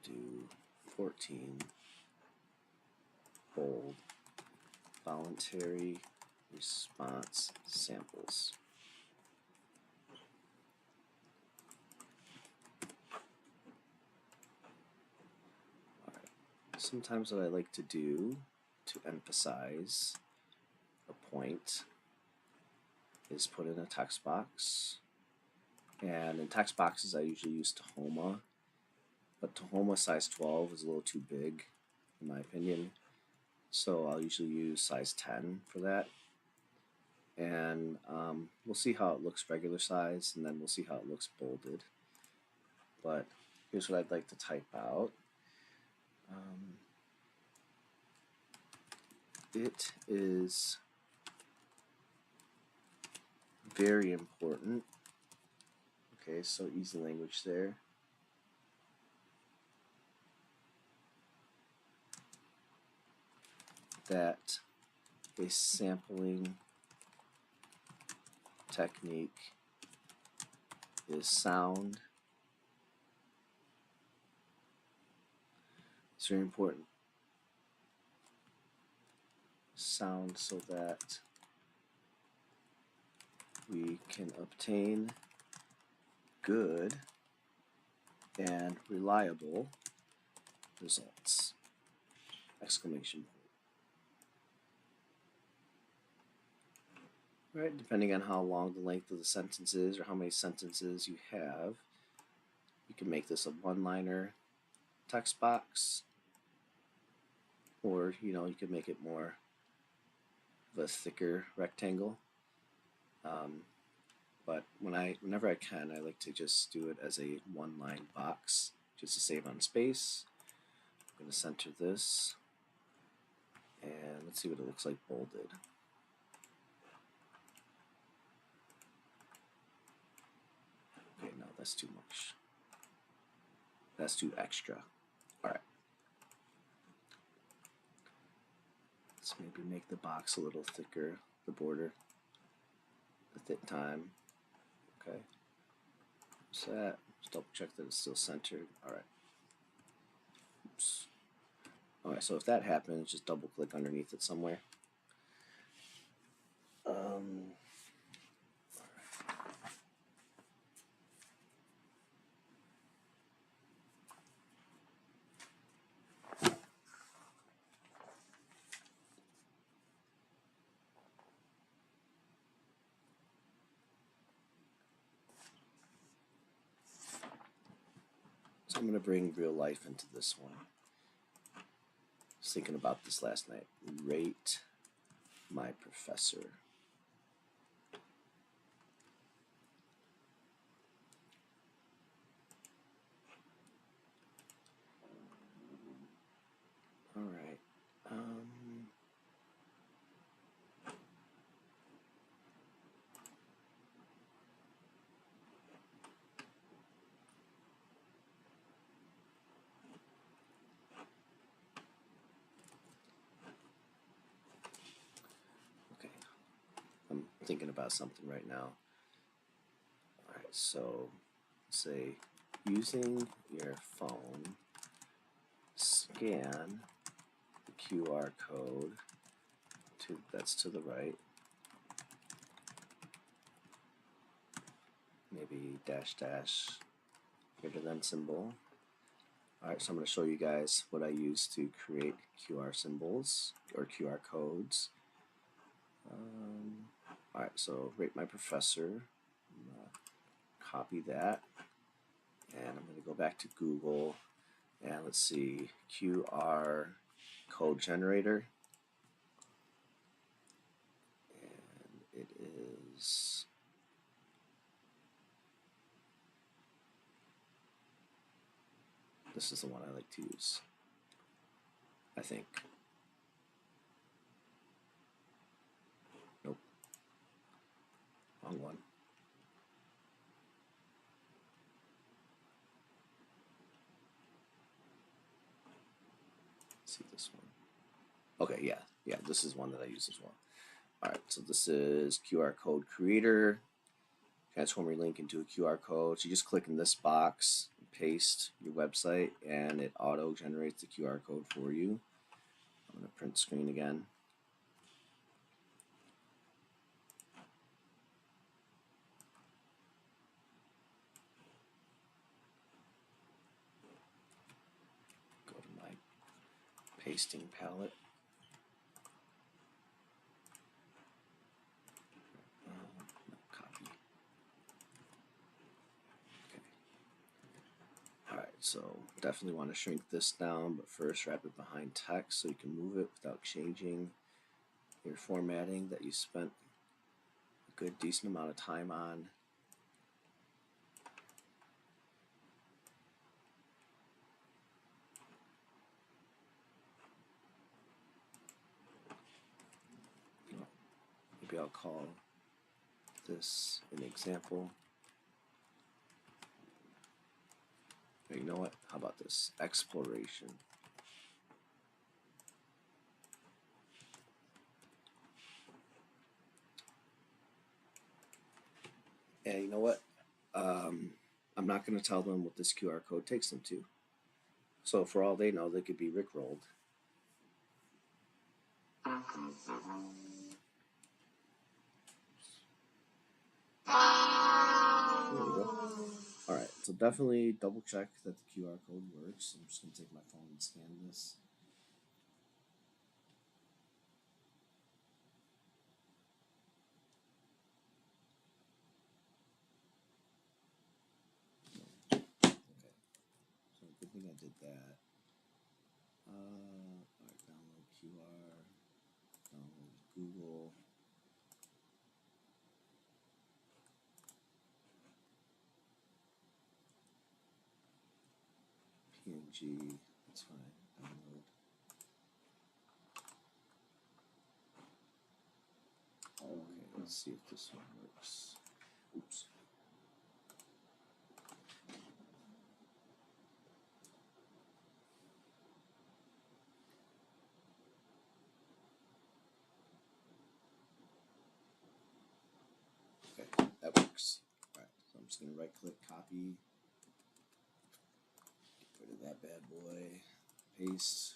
Do 14 bold voluntary response samples. All right. Sometimes what I like to do to emphasize a point is put in a text box. And in text boxes I usually use Tahoma, but Tahoma size 12 is a little too big in my opinion. So I'll usually use size 10 for that. And we'll see how it looks regular size, and then we'll see how it looks bolded. But here's what I'd like to type out. It is very important. Okay, so easy language there. That a sampling technique is sound. It's very important. Sound so that we can obtain good and reliable results. Exclamation point. Right, depending on how long the length of the sentence is or how many sentences you have, you can make this a one-liner text box, or you can make it more of a thicker rectangle. But whenever I can, I like to just do it as a one-line box, just to save on space. I'm going to center this, and let's see what it looks like bolded. Okay, no, that's too much. That's too extra. All right. Let's maybe make the box a little thicker, the border, the thick time. Okay. So that, just double check that it's still centered. All right. Oops. All right, so if that happens, just double click underneath it somewhere. So I'm going to bring real life into this one. I was thinking about this last night. Rate my professor. All right. Okay. I'm thinking about something right now. All right. So say using your phone, scan the QR code that's to the right. Maybe dash dash greater than symbol. Alright, so I'm going to show you guys what I use to create QR symbols or QR codes. Alright, so rate my professor. I'm going to copy that, and I'm going to go back to Google, and let's see, QR code generator, and it is this is the one I like to use, I think. Nope. Wrong one. Let's see this one. Okay, yeah, this is one that I use as well. Alright, so this is QR code creator. Transform your link into a QR code. So you just click in this box, paste your website, and it auto generates the QR code for you. I'm going to print screen again. Go to my pasting palette. Copy. Okay. Alright, so definitely want to shrink this down, but first wrap it behind text so you can move it without changing your formatting that you spent a good decent amount of time on. Maybe I'll call this an example. But you know what? How about this? Exploration. And you know what? I'm not going to tell them what this QR code takes them to. So for all they know, they could be rickrolled. There we go. Alright, so definitely double check that the QR code works. I'm just going to take my phone and scan this. Okay, so good thing I did that. Alright, download QR, download Google. PNG, that's fine, download. Okay, let's see if this one works. Oops. Okay, that works. Alright, so I'm just going to right click, copy, get rid of that bad boy, paste,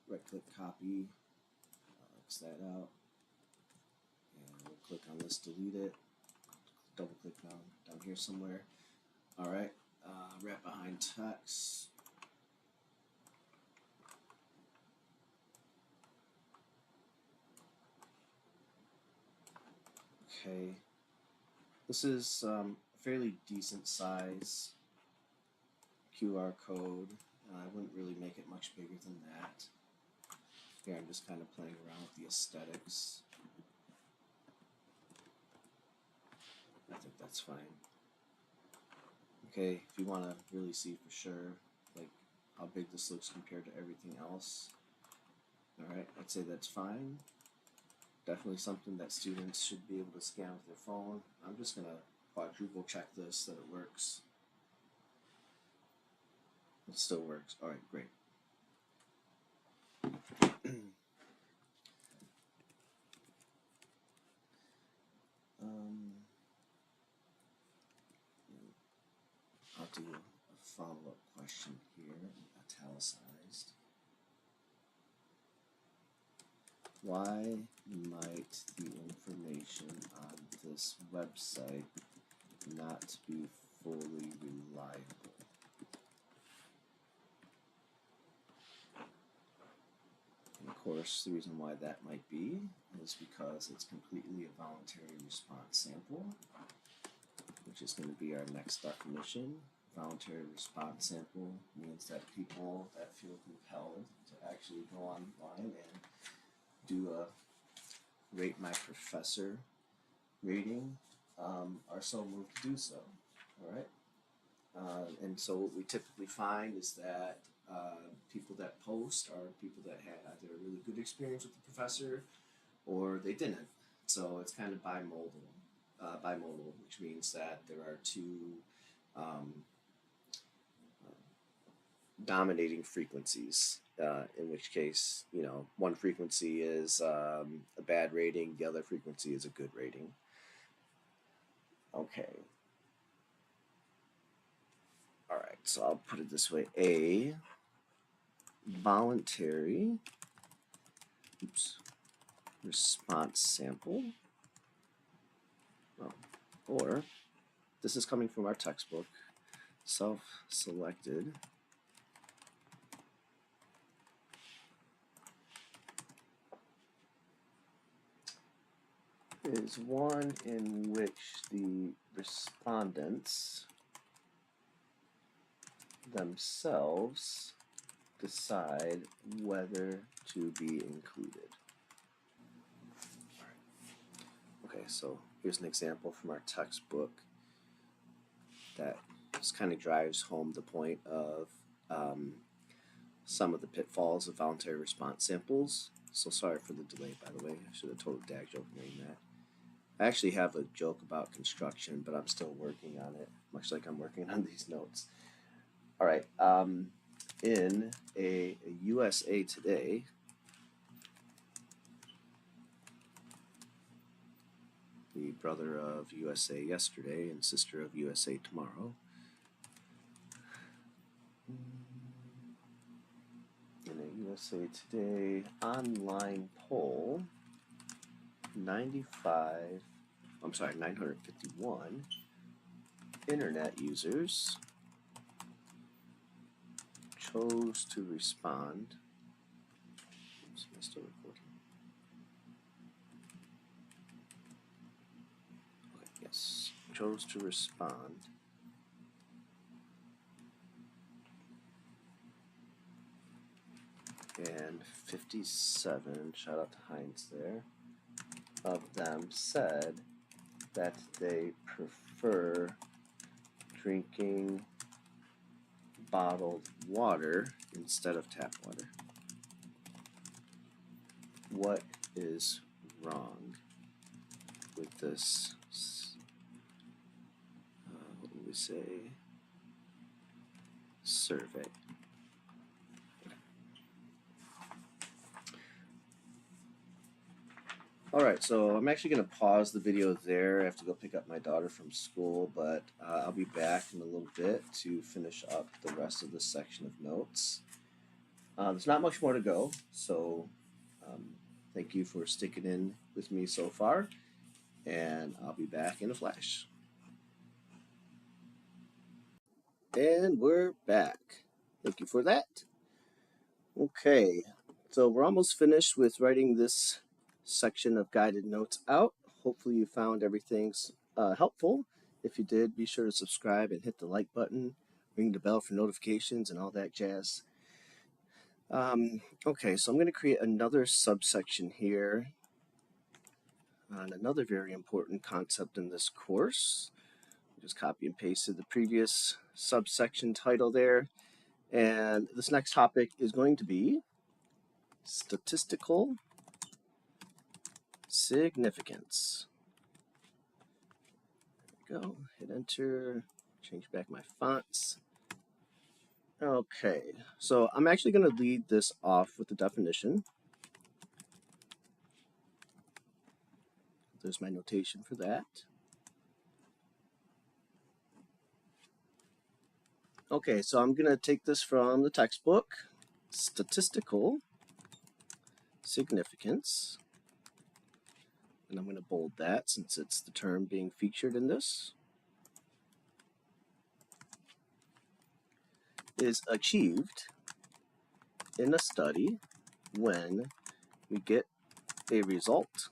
right click, copy, X that out, and we'll click on this, delete it, double click down here somewhere. Alright, wrap behind text. Okay, this is a fairly decent size QR code. I wouldn't really make it much bigger than that. Here I'm just kind of playing around with the aesthetics. I think that's fine. Okay, if you want to really see for sure, like how big this looks compared to everything else, alright, I'd say that's fine. Definitely something that students should be able to scan with their phone. I'm just going to quadruple check this, that it works. It still works. Alright, great. I'll do a follow-up question here, italicized. Why might the information on this website not be fully reliable? And of course, the reason why that might be is because it's completely a voluntary response sample, which is going to be our next definition. Voluntary response sample means that people that feel compelled to actually go online and do a rate my professor rating are so moved to do so. Alright? And so what we typically find is that people that post are people that had either a really good experience with the professor or they didn't. So it's kind of bimodal, which means that there are two dominating frequencies, in which case, one frequency is a bad rating, the other frequency is a good rating. Okay. All right, so I'll put it this way. A voluntary response sample, or this is coming from our textbook, self-selected is one in which the respondents themselves decide whether to be included. Okay, so here's an example from our textbook that just kind of drives home the point of some of the pitfalls of voluntary response samples. So sorry for the delay, by the way. I should have told a dad joke during that. I actually have a joke about construction, but I'm still working on it, much like I'm working on these notes. All right. In a USA Today, the brother of USA Yesterday and sister of USA Tomorrow, in a USA Today online poll, 951 internet users chose to respond. Oops, am I still recording? Okay, yes, chose to respond and 57, shout out to Heinz there, of them said that they prefer drinking bottled water instead of tap water. What is wrong with this, what would we say, survey? All right, so I'm actually going to pause the video there. I have to go pick up my daughter from school, but I'll be back in a little bit to finish up the rest of this section of notes. There's not much more to go, so thank you for sticking in with me so far, and I'll be back in a flash. And we're back. Thank you for that. Okay, so we're almost finished with writing this section of guided notes out. Hopefully you found everything helpful. If you did, be sure to subscribe and hit the like button, ring the bell for notifications and all that jazz. Okay, so I'm going to create another subsection here on another very important concept in this course. Just copy and pasted the previous subsection title there. And this next topic is going to be statistical significance. There we go. Hit enter. Change back my fonts. Okay, so I'm actually going to lead this off with the definition. There's my notation for that. Okay, so I'm going to take this from the textbook, statistical significance, and I'm going to bold that since it's the term being featured in this, is achieved in a study when we get a result,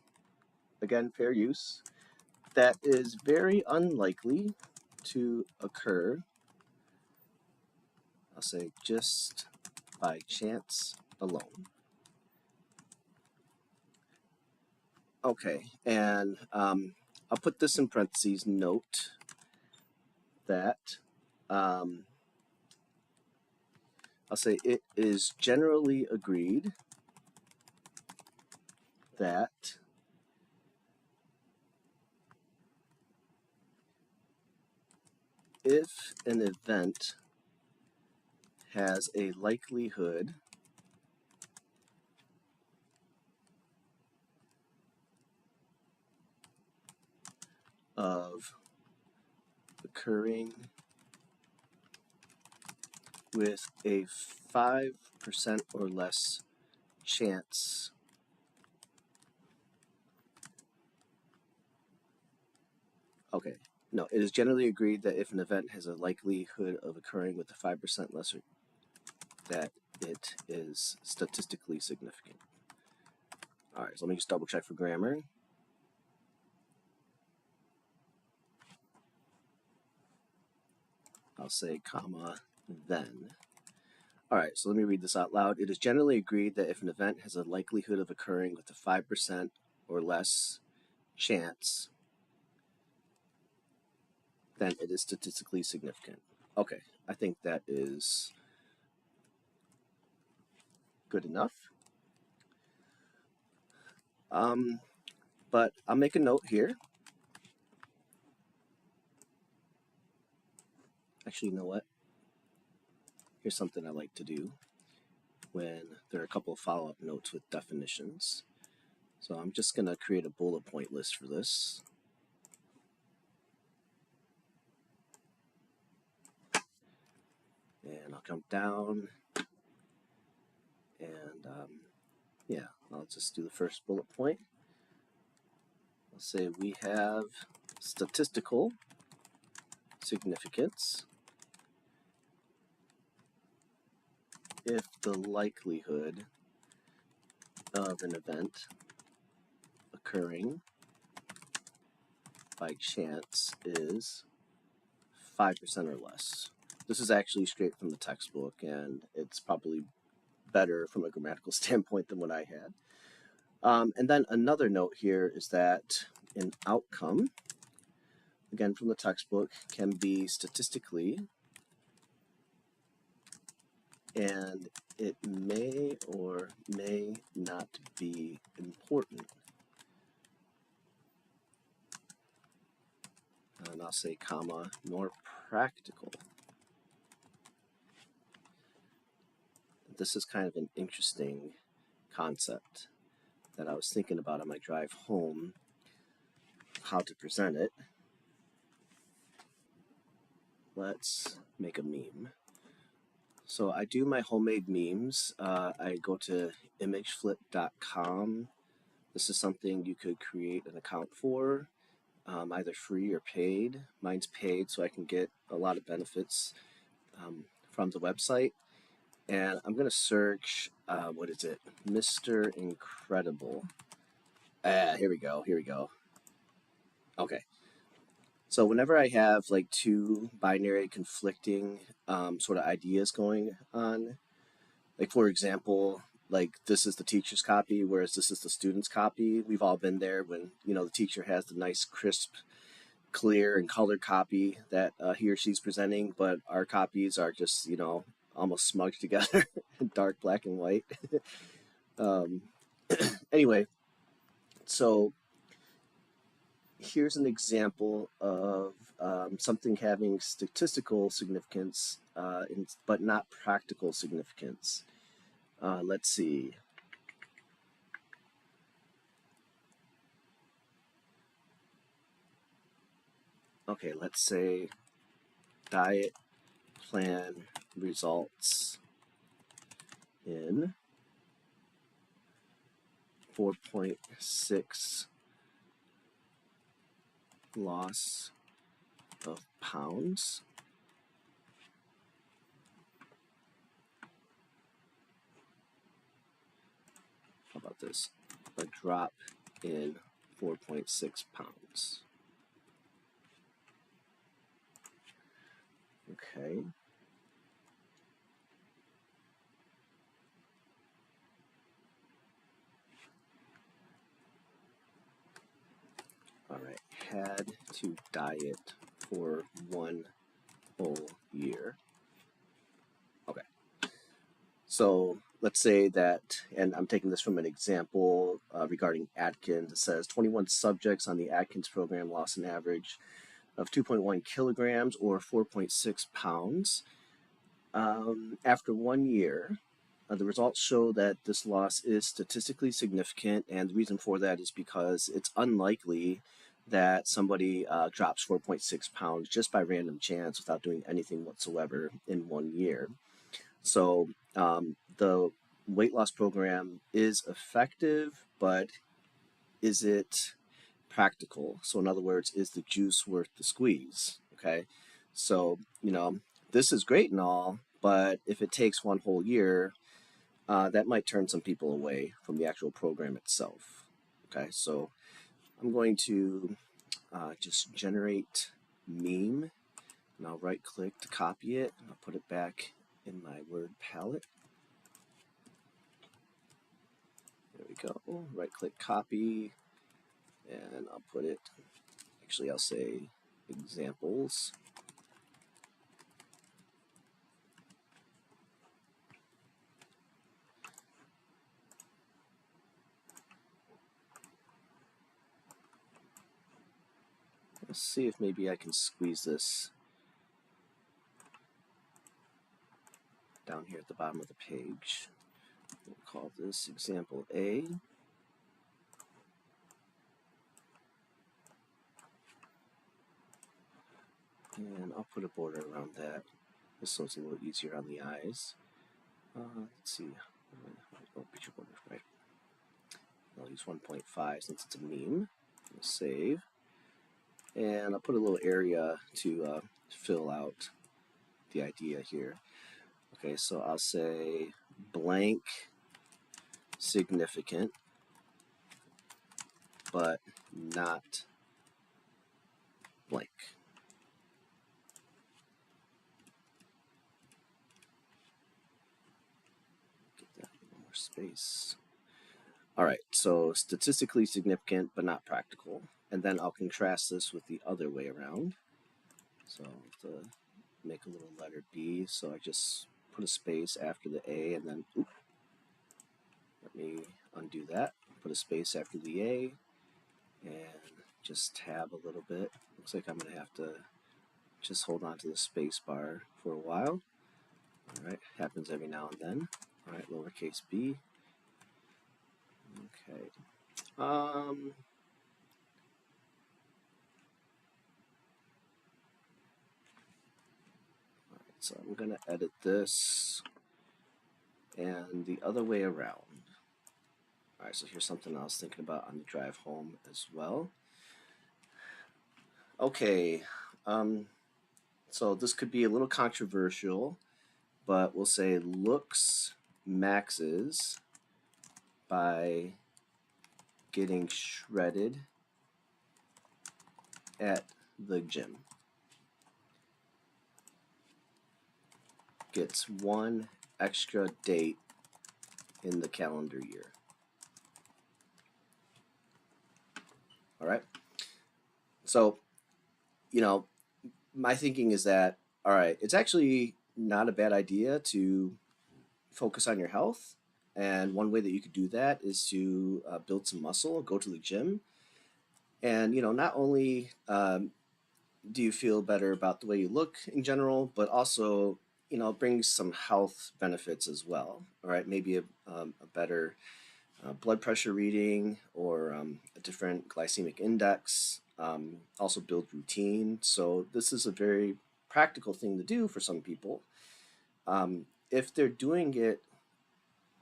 again, fair use, that is very unlikely to occur, I'll say just by chance alone. Okay, and I'll put this in parentheses, note that I'll say it is generally agreed that if an event has a likelihood of occurring with a 5% or less chance okay, no, it is generally agreed that if an event has a likelihood of occurring with a 5% lesser, that it is statistically significant. All right, so let me just double check for grammar. I'll say comma, then. All right, so let me read this out loud. It is generally agreed that if an event has a likelihood of occurring with a 5% or less chance, then it is statistically significant. Okay, I think that is good enough. But I'll make a note here. Actually, you know what? Here's something I like to do when there are a couple of follow-up notes with definitions. So I'm just going to create a bullet point list for this. And I'll come down and yeah, I'll just do the first bullet point. I'll say we have statistical significance if the likelihood of an event occurring by chance is 5% or less. This is actually straight from the textbook, and it's probably better from a grammatical standpoint than what I had. And then another note here is that an outcome, again from the textbook, can be statistically, and it may or may not be important. And I'll say comma, nor practical. This is kind of an interesting concept that I was thinking about on my drive home, how to present it. Let's make a meme. So I do my homemade memes. I go to imageflip.com. This is something you could create an account for, either free or paid. Mine's paid, so I can get a lot of benefits from the website. And I'm going to search, what is it? Mr. Incredible. Here we go. Okay. So whenever I have like two binary conflicting sort of ideas going on, like for example, like this is the teacher's copy, whereas this is the student's copy. We've all been there when, the teacher has the nice, crisp, clear, and colored copy that he or she's presenting, but our copies are just, almost smudged together, dark black and white. Anyway, so here's an example of something having statistical significance, but not practical significance. Let's see. Okay, let's say diet plan results in 4.6 loss of pounds. How about this? A drop in 4.6 pounds. Okay. All right, had to diet for 1 whole year. Okay. So let's say that, and I'm taking this from an example regarding Atkins. It says 21 subjects on the Atkins program lost an average of 2.1 kilograms or 4.6 pounds. After 1 year, the results show that this loss is statistically significant, and the reason for that is because it's unlikely that somebody drops 4.6 pounds just by random chance without doing anything whatsoever in 1 year. So the weight loss program is effective, but is it practical? So, in other words, is the juice worth the squeeze? Okay. So, this is great and all, but if it takes 1 whole year, that might turn some people away from the actual program itself. Okay. So, I'm going to just generate meme, and I'll right click to copy it, and I'll put it back in my word palette. There we go. Right click, copy, and I'll put it, actually, I'll say examples. Let's see if maybe I can squeeze this down here at the bottom of the page. We'll call this example A. And I'll put a border around that just so it's a little easier on the eyes. Let's see. Oh, picture border, right. I'll use 1.5 since it's a meme. I'll save. And I'll put a little area to fill out the idea here. Okay, so I'll say blank significant, but not blank. Get that a little more space. All right, so statistically significant, but not practical. And then I'll contrast this with the other way around. So to make a little letter B, so I just put a space after the A, and then, let me undo that. Put a space after the A, and just tab a little bit. Looks like I'm going to have to just hold on to the space bar for a while. All right, happens every now and then. All right, lowercase b. Okay. So I'm going to edit this and the other way around. All right, so here's something I was thinking about on the drive home as well. Okay, so this could be a little controversial, but we'll say looks maxes by getting shredded at the gym. Gets one extra date in the calendar year. All right. So, my thinking is that, all right, it's actually not a bad idea to focus on your health. And one way that you could do that is to build some muscle, go to the gym. And, not only do you feel better about the way you look in general, but also, brings some health benefits as well. All right. Maybe a better blood pressure reading or a different glycemic index, also build routine. So this is a very practical thing to do for some people. If they're doing it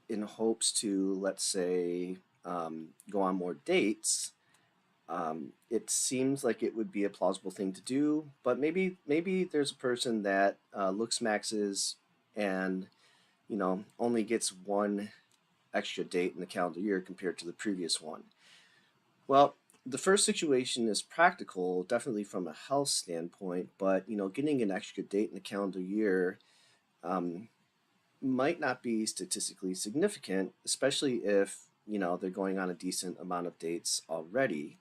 in hopes to, let's say, go on more dates, it seems like it would be a plausible thing to do. But maybe there's a person that looks maxes and only gets one extra date in the calendar year compared to the previous one. Well, the first situation is practical, definitely from a health standpoint, but getting an extra date in the calendar year might not be statistically significant, especially if they're going on a decent amount of dates already.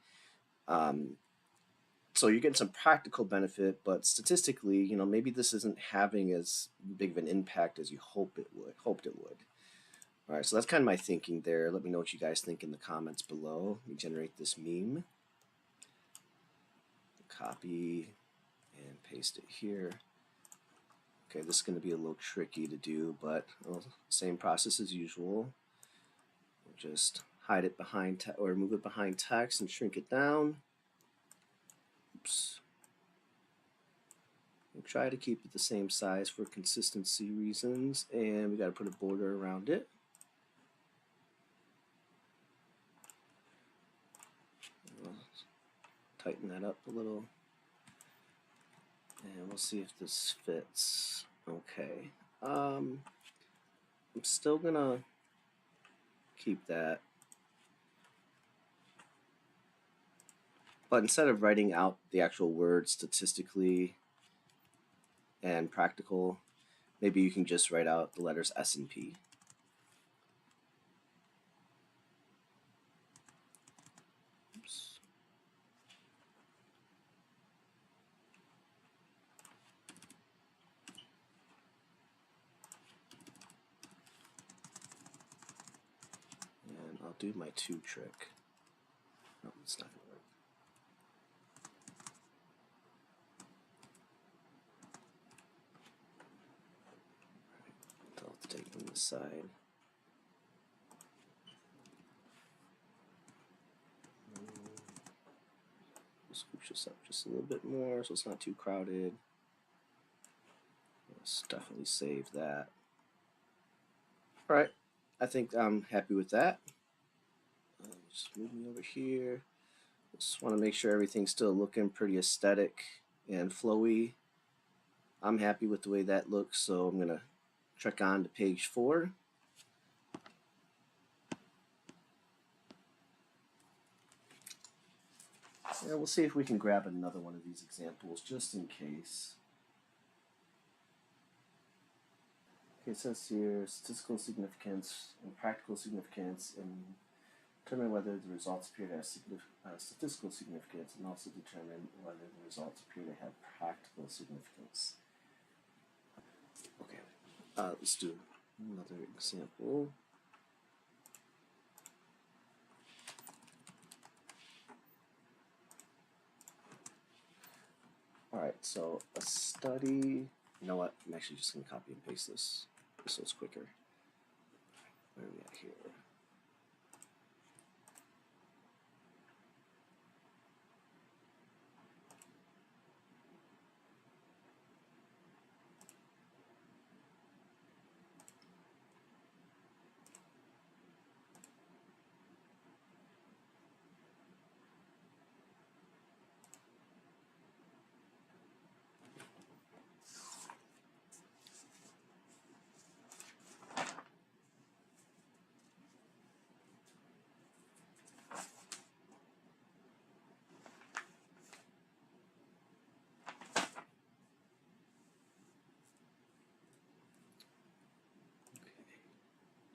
So you're getting some practical benefit, but statistically, maybe this isn't having as big of an impact as you hoped it would. All right, so that's kind of my thinking there. Let me know what you guys think in the comments below. Let me generate this meme. Copy and paste it here. Okay, this is going to be a little tricky to do, but same process as usual. Just hide it behind or move it behind text and shrink it down. Oops. We'll try to keep it the same size for consistency reasons, and we got to put a border around it. Tighten that up a little, and we'll see if this fits. Okay. I'm still gonna keep that, but instead of writing out the actual word statistically and practical, maybe you can just write out the letters S and P. Oops. And I'll do my 2 trick. No, it's not gonna work. I'll take on this side. Scooch this up just a little bit more so it's not too crowded. Let's definitely save that. Alright, I think I'm happy with that. Just move me over here. Just want to make sure everything's still looking pretty aesthetic and flowy. I'm happy with the way that looks, so I'm going to check on to page 4. And we'll see if we can grab another one of these examples just in case. Okay, it says here statistical significance and practical significance, and determine whether the results appear to have statistical significance, and also determine whether the results appear to have practical significance. Okay, let's do another example. Alright, so a study, you know what, I'm actually just going to copy and paste this so it's quicker. Where are we at here?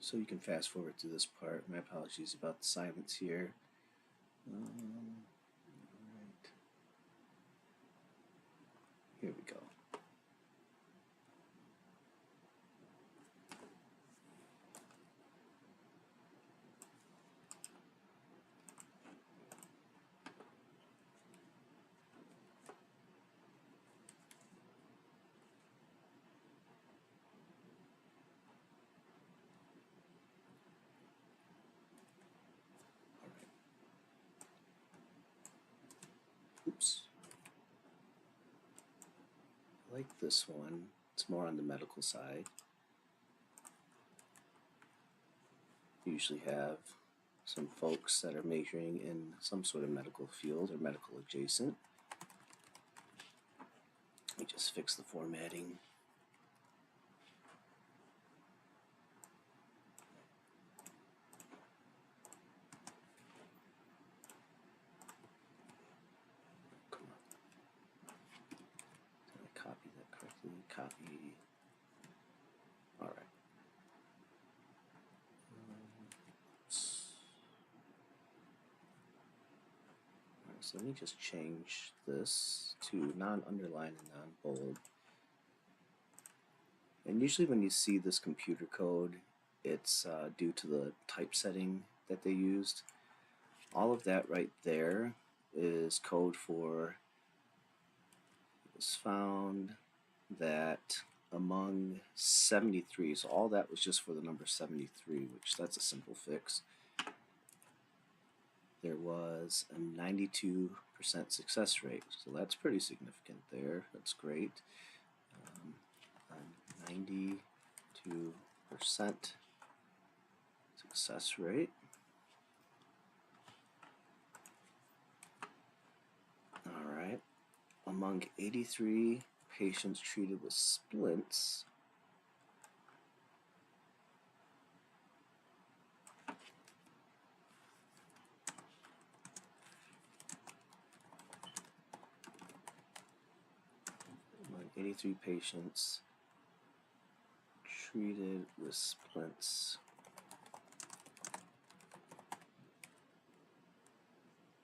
So you can fast forward to this part. My apologies about the silence here. Right. Here we go. Oops. I like this one. It's more on the medical side. You usually have some folks that are majoring in some sort of medical field or medical adjacent. Let me just fix the formatting. Come on. Did I copy that correctly? Copy. Alright. So let me just change this to non-underline and non-bold. And usually when you see this computer code, it's due to the typesetting that they used. All of that right there is code for, it was found that among 73. So all that was just for the number 73, which that's a simple fix. There was a 92% success rate. So that's pretty significant there. That's great. 92% success rate. All right. Among 83 patients treated with splints, among 83 patients treated with splints,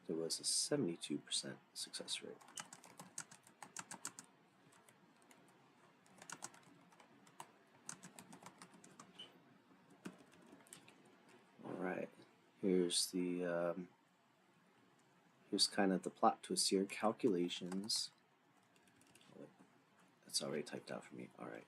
there was a 72% success rate. All right, here's the here's kind of the plot twist here. Calculations. Oh, wait, that's already typed out for me. All right.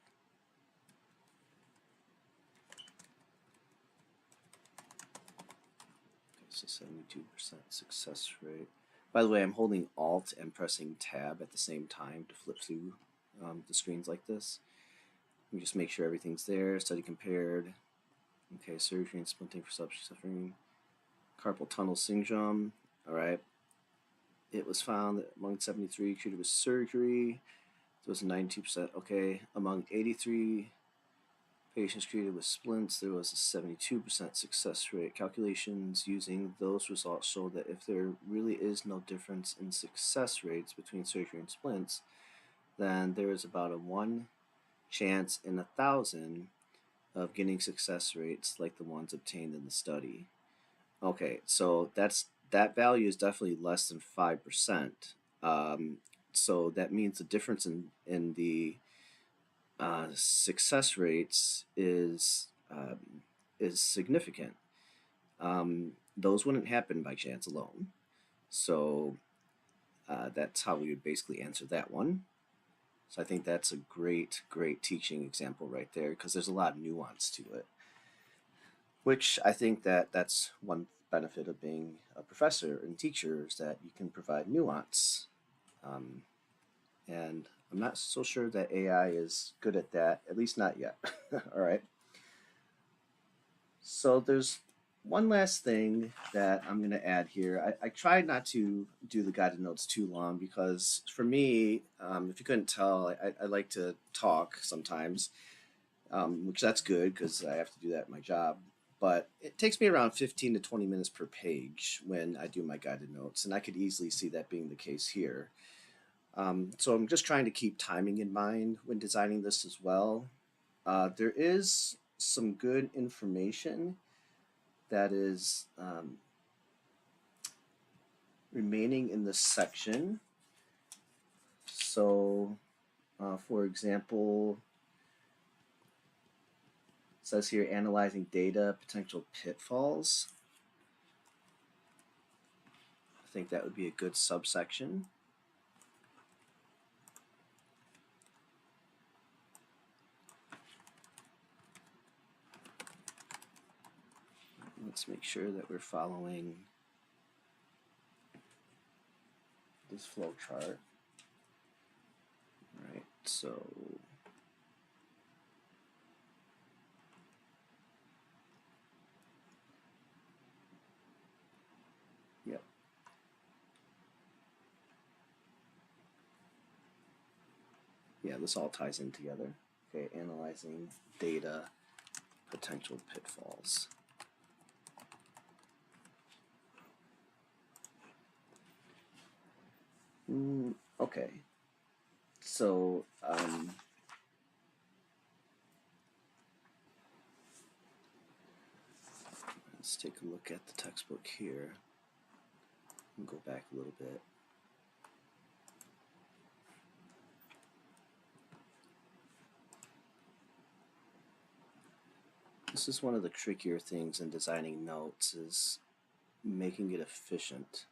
So 72% success rate. By the way, I'm holding Alt and pressing Tab at the same time to flip through the screens like this. Let me just make sure everything's there. Study compared. Okay, surgery and splinting for suffering carpal tunnel syndrome. All right. It was found that among 73 treated with surgery, there was 92%. Okay, among 83 patients treated with splints, there was a 72% success rate. Calculations using those results show that if there really is no difference in success rates between surgery and splints, then there is about a 1 chance in 1,000 of getting success rates like the ones obtained in the study. Okay, so that value is definitely less than 5%. So that means the difference in the success rates is significant. Those wouldn't happen by chance alone. So that's how we would basically answer that one. So I think that's a great teaching example right there, because there's a lot of nuance to it, which I think that's one benefit of being a professor and teacher, is that you can provide nuance. And I'm not so sure that AI is good at that, at least not yet. All right. So there's one last thing that I'm going to add here. I tried not to do the guided notes too long because for me, if you couldn't tell, I like to talk sometimes, which that's good because I have to do that in my job. But it takes me around 15 to 20 minutes per page when I do my guided notes, and I could easily see that being the case here. So I'm just trying to keep timing in mind when designing this as well. There is some good information that is remaining in this section. So, for example, it says here analyzing data, potential pitfalls. I think that would be a good subsection. Let's make sure that we're following this flow chart. Right, so yep. Yeah, this all ties in together. Okay, analyzing data, potential pitfalls. Okay, so let's take a look at the textbook here and go back a little bit. This is one of the trickier things in designing notes, is making it efficient.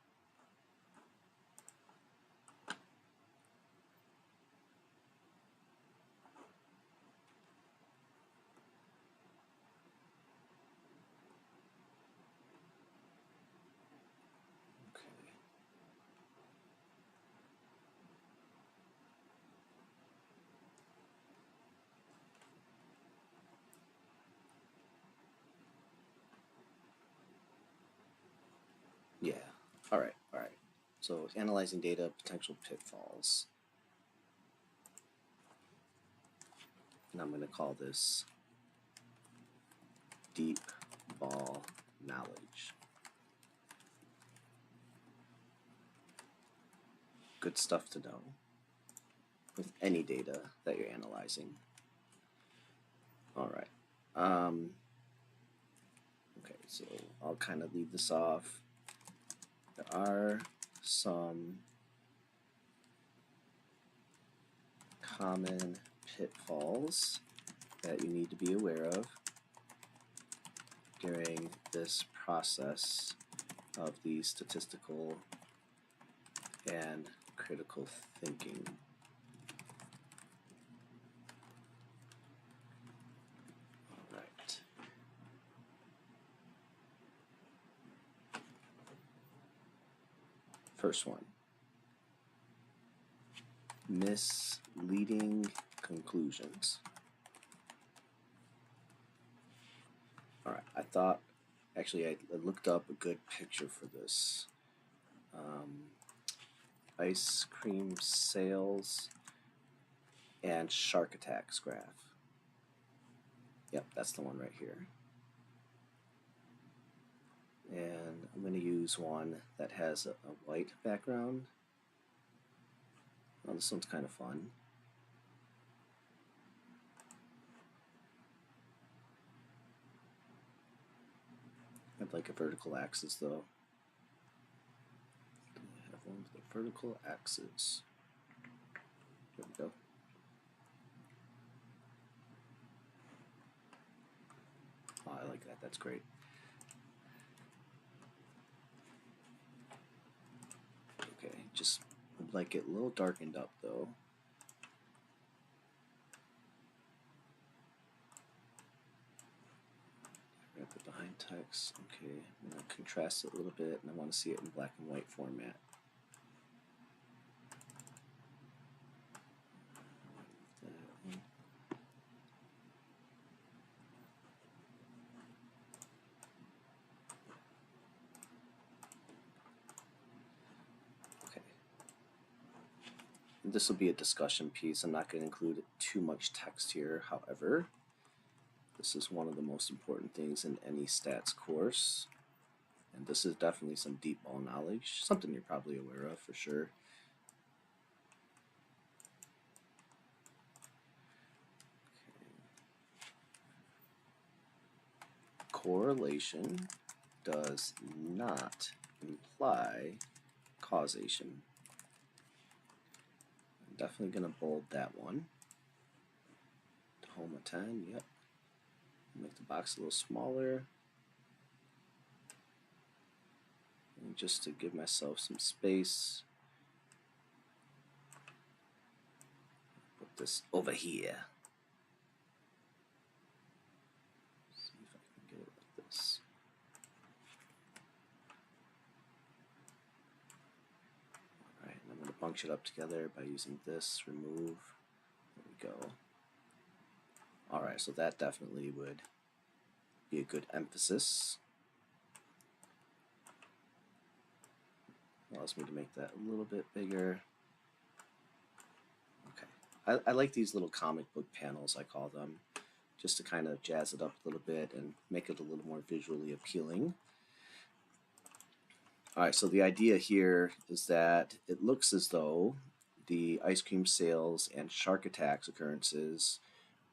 Yeah. All right. All right. So analyzing data, potential pitfalls. And I'm going to call this deep ball knowledge. Good stuff to know with any data that you're analyzing. All right. Okay, so I'll kind of leave this off. There are some common pitfalls that you need to be aware of during this process of the statistical and critical thinking. All right. First one. Misleading conclusions. All right, I looked up a good picture for this. Ice cream sales and shark attacks graph. Yep, that's the one right here. And I'm going to use one that has a white background. Oh, this one's kind of fun. I'd like a vertical axis though. I have one with a vertical axis. There we go. Oh, I like that. That's great. Okay, just would like it a little darkened up though. Put behind text. Okay, I'm going to contrast it a little bit, and I want to see it in black and white format. Okay. This will be a discussion piece. I'm not going to include too much text here. However, this is one of the most important things in any stats course. And this is definitely some deep ball knowledge, something you're probably aware of for sure. Correlation does not imply causation. I'm definitely going to bold that one. Home of 10, yep. Make the box a little smaller. And just to give myself some space, put this over here. See if I can get it like this. Alright, and I'm going to bunch it up together by using this, remove. There we go. Alright, so that definitely would be a good emphasis. Allows me to make that a little bit bigger. Okay, I like these little comic book panels, I call them, just to kind of jazz it up a little bit and make it a little more visually appealing. Alright, so the idea here is that it looks as though the ice cream sales and shark attacks occurrences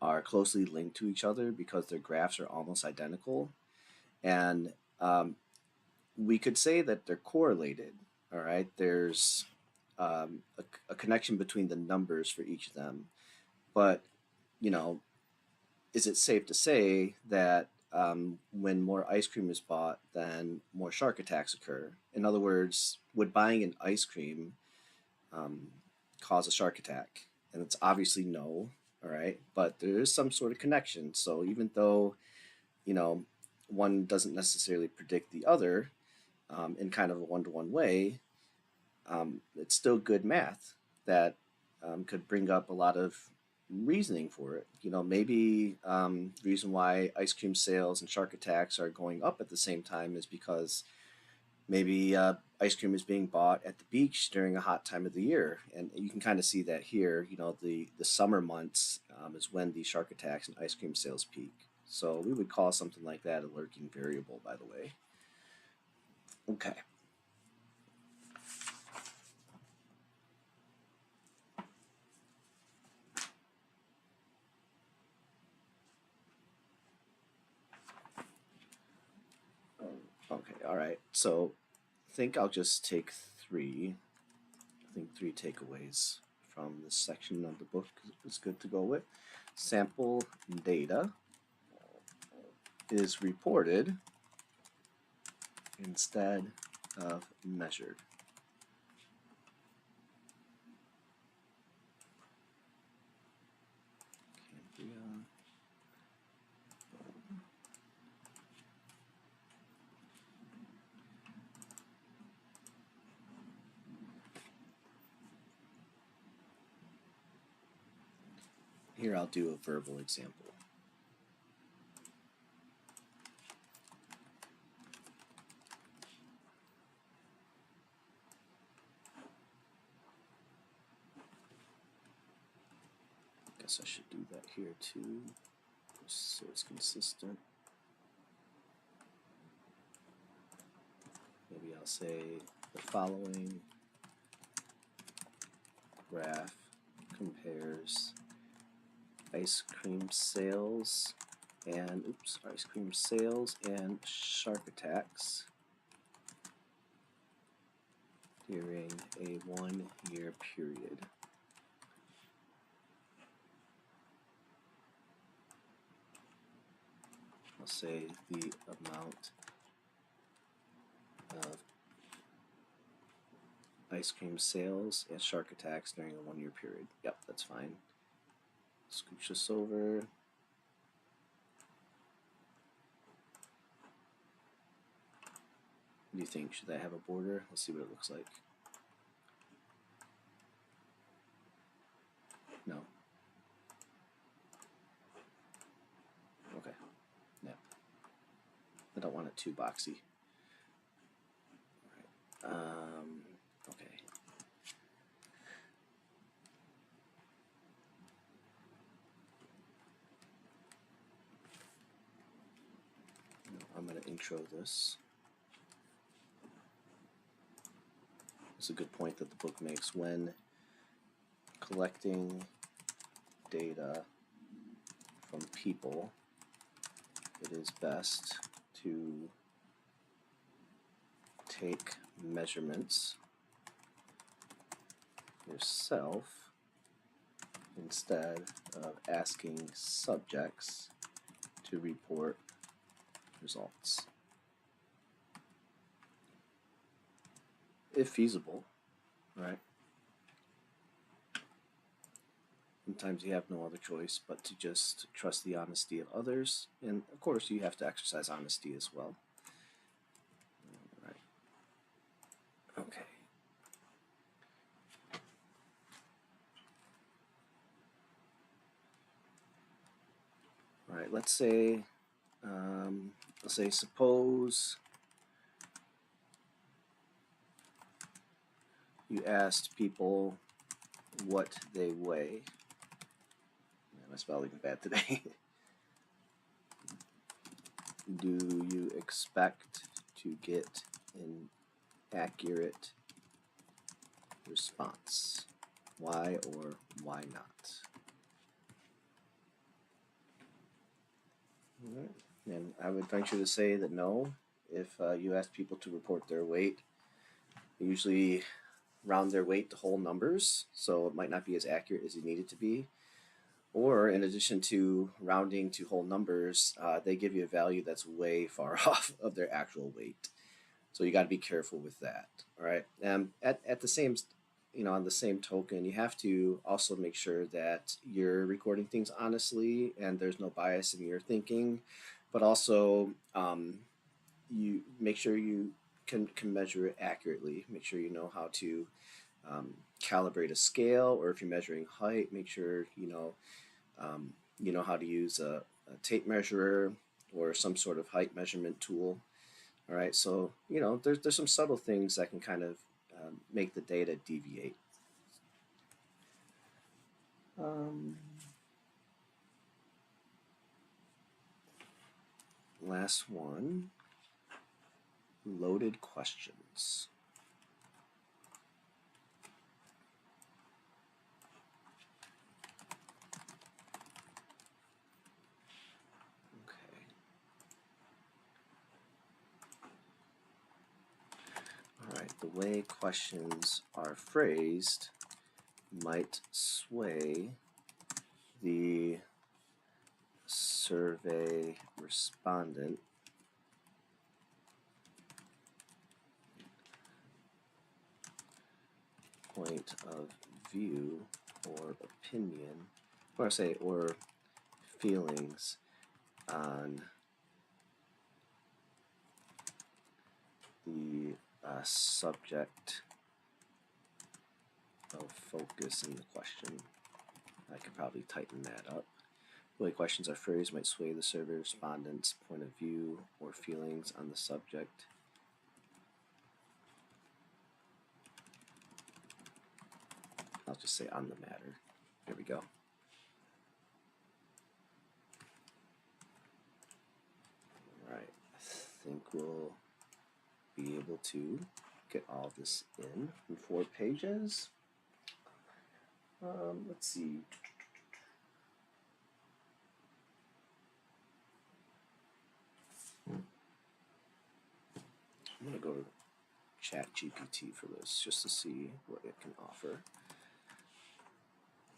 are closely linked to each other because their graphs are almost identical. And we could say that they're correlated. All right, there's a connection between the numbers for each of them. But, you know, is it safe to say that when more ice cream is bought, then more shark attacks occur? In other words, would buying an ice cream cause a shark attack? And it's obviously no, all right, but there is some sort of connection. So even though, you know, one doesn't necessarily predict the other in kind of a one-to-one way, it's still good math that could bring up a lot of reasoning for it. You know, maybe the reason why ice cream sales and shark attacks are going up at the same time is because Maybe ice cream is being bought at the beach during a hot time of the year, and you can kind of see that here. You know, the summer months is when the shark attacks and ice cream sales peak. So we would call something like that a lurking variable, by the way. Okay. Okay. All right. So I think I'll just take three. I think three takeaways from this section of the book is good to go with. Sample data is reported instead of measured. Here I'll do a verbal example. Guess I should do that here too, so it's consistent. Maybe I'll say the following graph compares ice cream sales and shark attacks during a 1 year period. I'll say the amount of ice cream sales and shark attacks during a 1 year period. Yep, that's fine. Scooch this over. What do you think? Should I have a border? Let's see what it looks like. No. Okay. No. I don't want it too boxy. All right. Okay. I'm going to intro this. It's a good point that the book makes. When collecting data from people, it is best to take measurements yourself instead of asking subjects to report results. If feasible, right? Sometimes you have no other choice but to just trust the honesty of others, and of course you have to exercise honesty as well. All right. Okay. All right. Let's say suppose you asked people what they weigh. My spelling is bad today. Do you expect to get an accurate response? Why or why not? All right. And I would venture to say that no. If you ask people to report their weight, they usually round their weight to whole numbers, so it might not be as accurate as you need it to be. Or in addition to rounding to whole numbers, they give you a value that's way far off of their actual weight. So you got to be careful with that. All right. At the same, on the same token, you have to also make sure that you're recording things honestly and there's no bias in your thinking, but also you make sure you can measure it accurately. Make sure you know how to calibrate a scale, or if you're measuring height, make sure you know how to use a tape measure or some sort of height measurement tool. All right, so there's some subtle things that can kind of make the data deviate. Um, Last one, loaded questions. Okay. All right, the way questions are phrased might sway the survey respondent point of view or opinion, or feelings on the subject of focus in the question. I could probably tighten that up. The way questions are phrased might sway the survey respondent's point of view or feelings on the subject. I'll just say on the matter. There we go. All right, I think we'll be able to get all this in 4 pages. Let's see. I'm going to go to ChatGPT for this just to see what it can offer.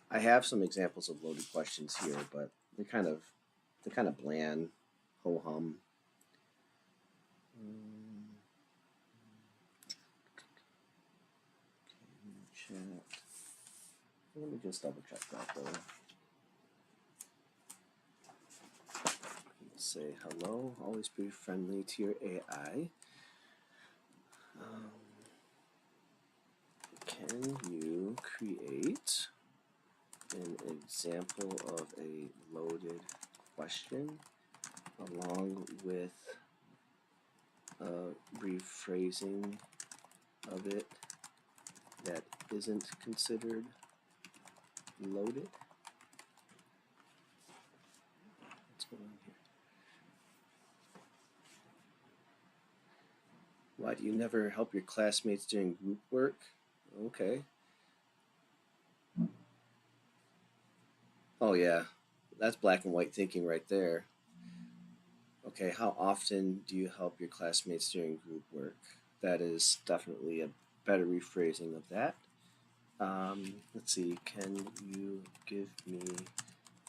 I have some examples of loaded questions here, but they're kind of bland, ho hum. Chat. Let me just double check that though. Say hello. Always be friendly to your AI. Can you create an example of a loaded question along with a rephrasing of it that isn't considered loaded? What's going on here? Why do you never help your classmates during group work? Okay. Oh yeah, that's black and white thinking right there. Okay, how often do you help your classmates during group work? That is definitely a better rephrasing of that. Let's see, can you give me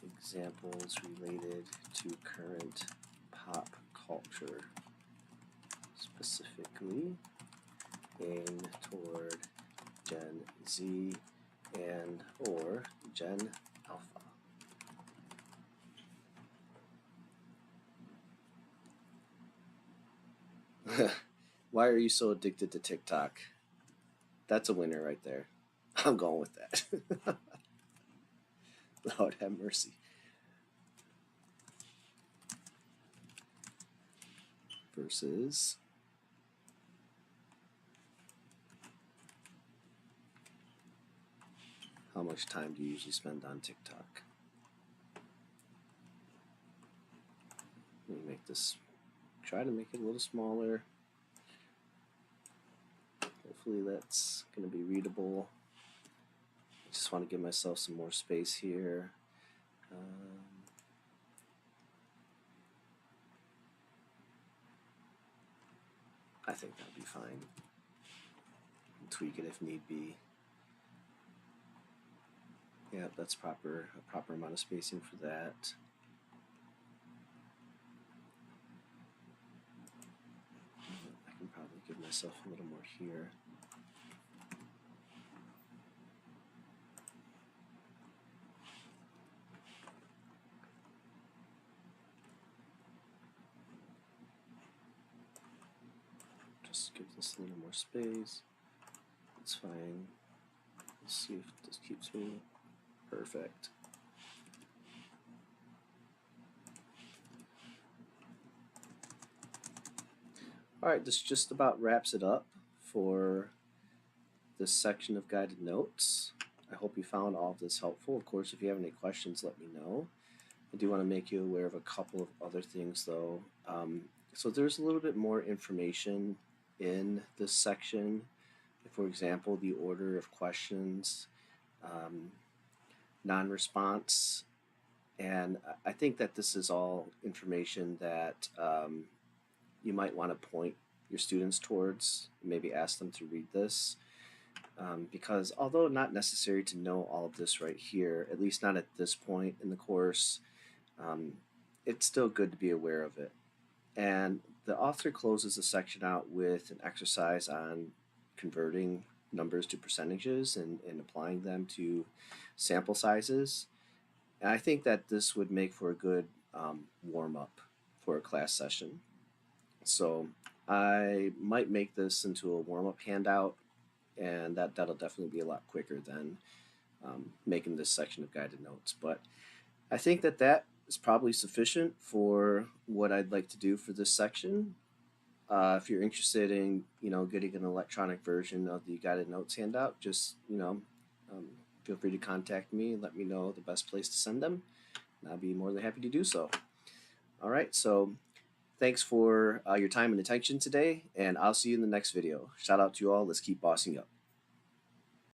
examples related to current pop culture, specifically aimed toward Gen Z and or Gen Alpha? Why are you so addicted to TikTok? That's a winner right there. I'm going with that. Lord have mercy. Versus how much time do you usually spend on TikTok? Let me make this, try to make it a little smaller. Hopefully that's going to be readable. I just want to give myself some more space here. I think that'll be fine. Tweak it if need be. Yeah, that's a proper amount of spacing for that. I can probably give myself a little more here. Just give this a little more space. It's fine. Let's see if this keeps me perfect. All right, this just about wraps it up for this section of guided notes. I hope you found all of this helpful. Of course, if you have any questions, let me know. I do want to make you aware of a couple of other things, though. So there's a little bit more information in this section. For example, the order of questions, um, non-response, and I think that this is all information that you might want to point your students towards, maybe ask them to read this. Because although not necessary to know all of this right here, at least not at this point in the course, um, it's still good to be aware of it. And the author closes the section out with an exercise on converting numbers to percentages and applying them to sample sizes. And I think that this would make for a good warm up for a class session. So I might make this into a warm up handout, and that'll definitely be a lot quicker than making this section of guided notes. But I think that is probably sufficient for what I'd like to do for this section. If you're interested in getting an electronic version of the guided notes handout, just um, feel free to contact me and let me know the best place to send them. And I'll be more than happy to do so. All right, so thanks for your time and attention today, and I'll see you in the next video. Shout out to you all. Let's keep bossing up.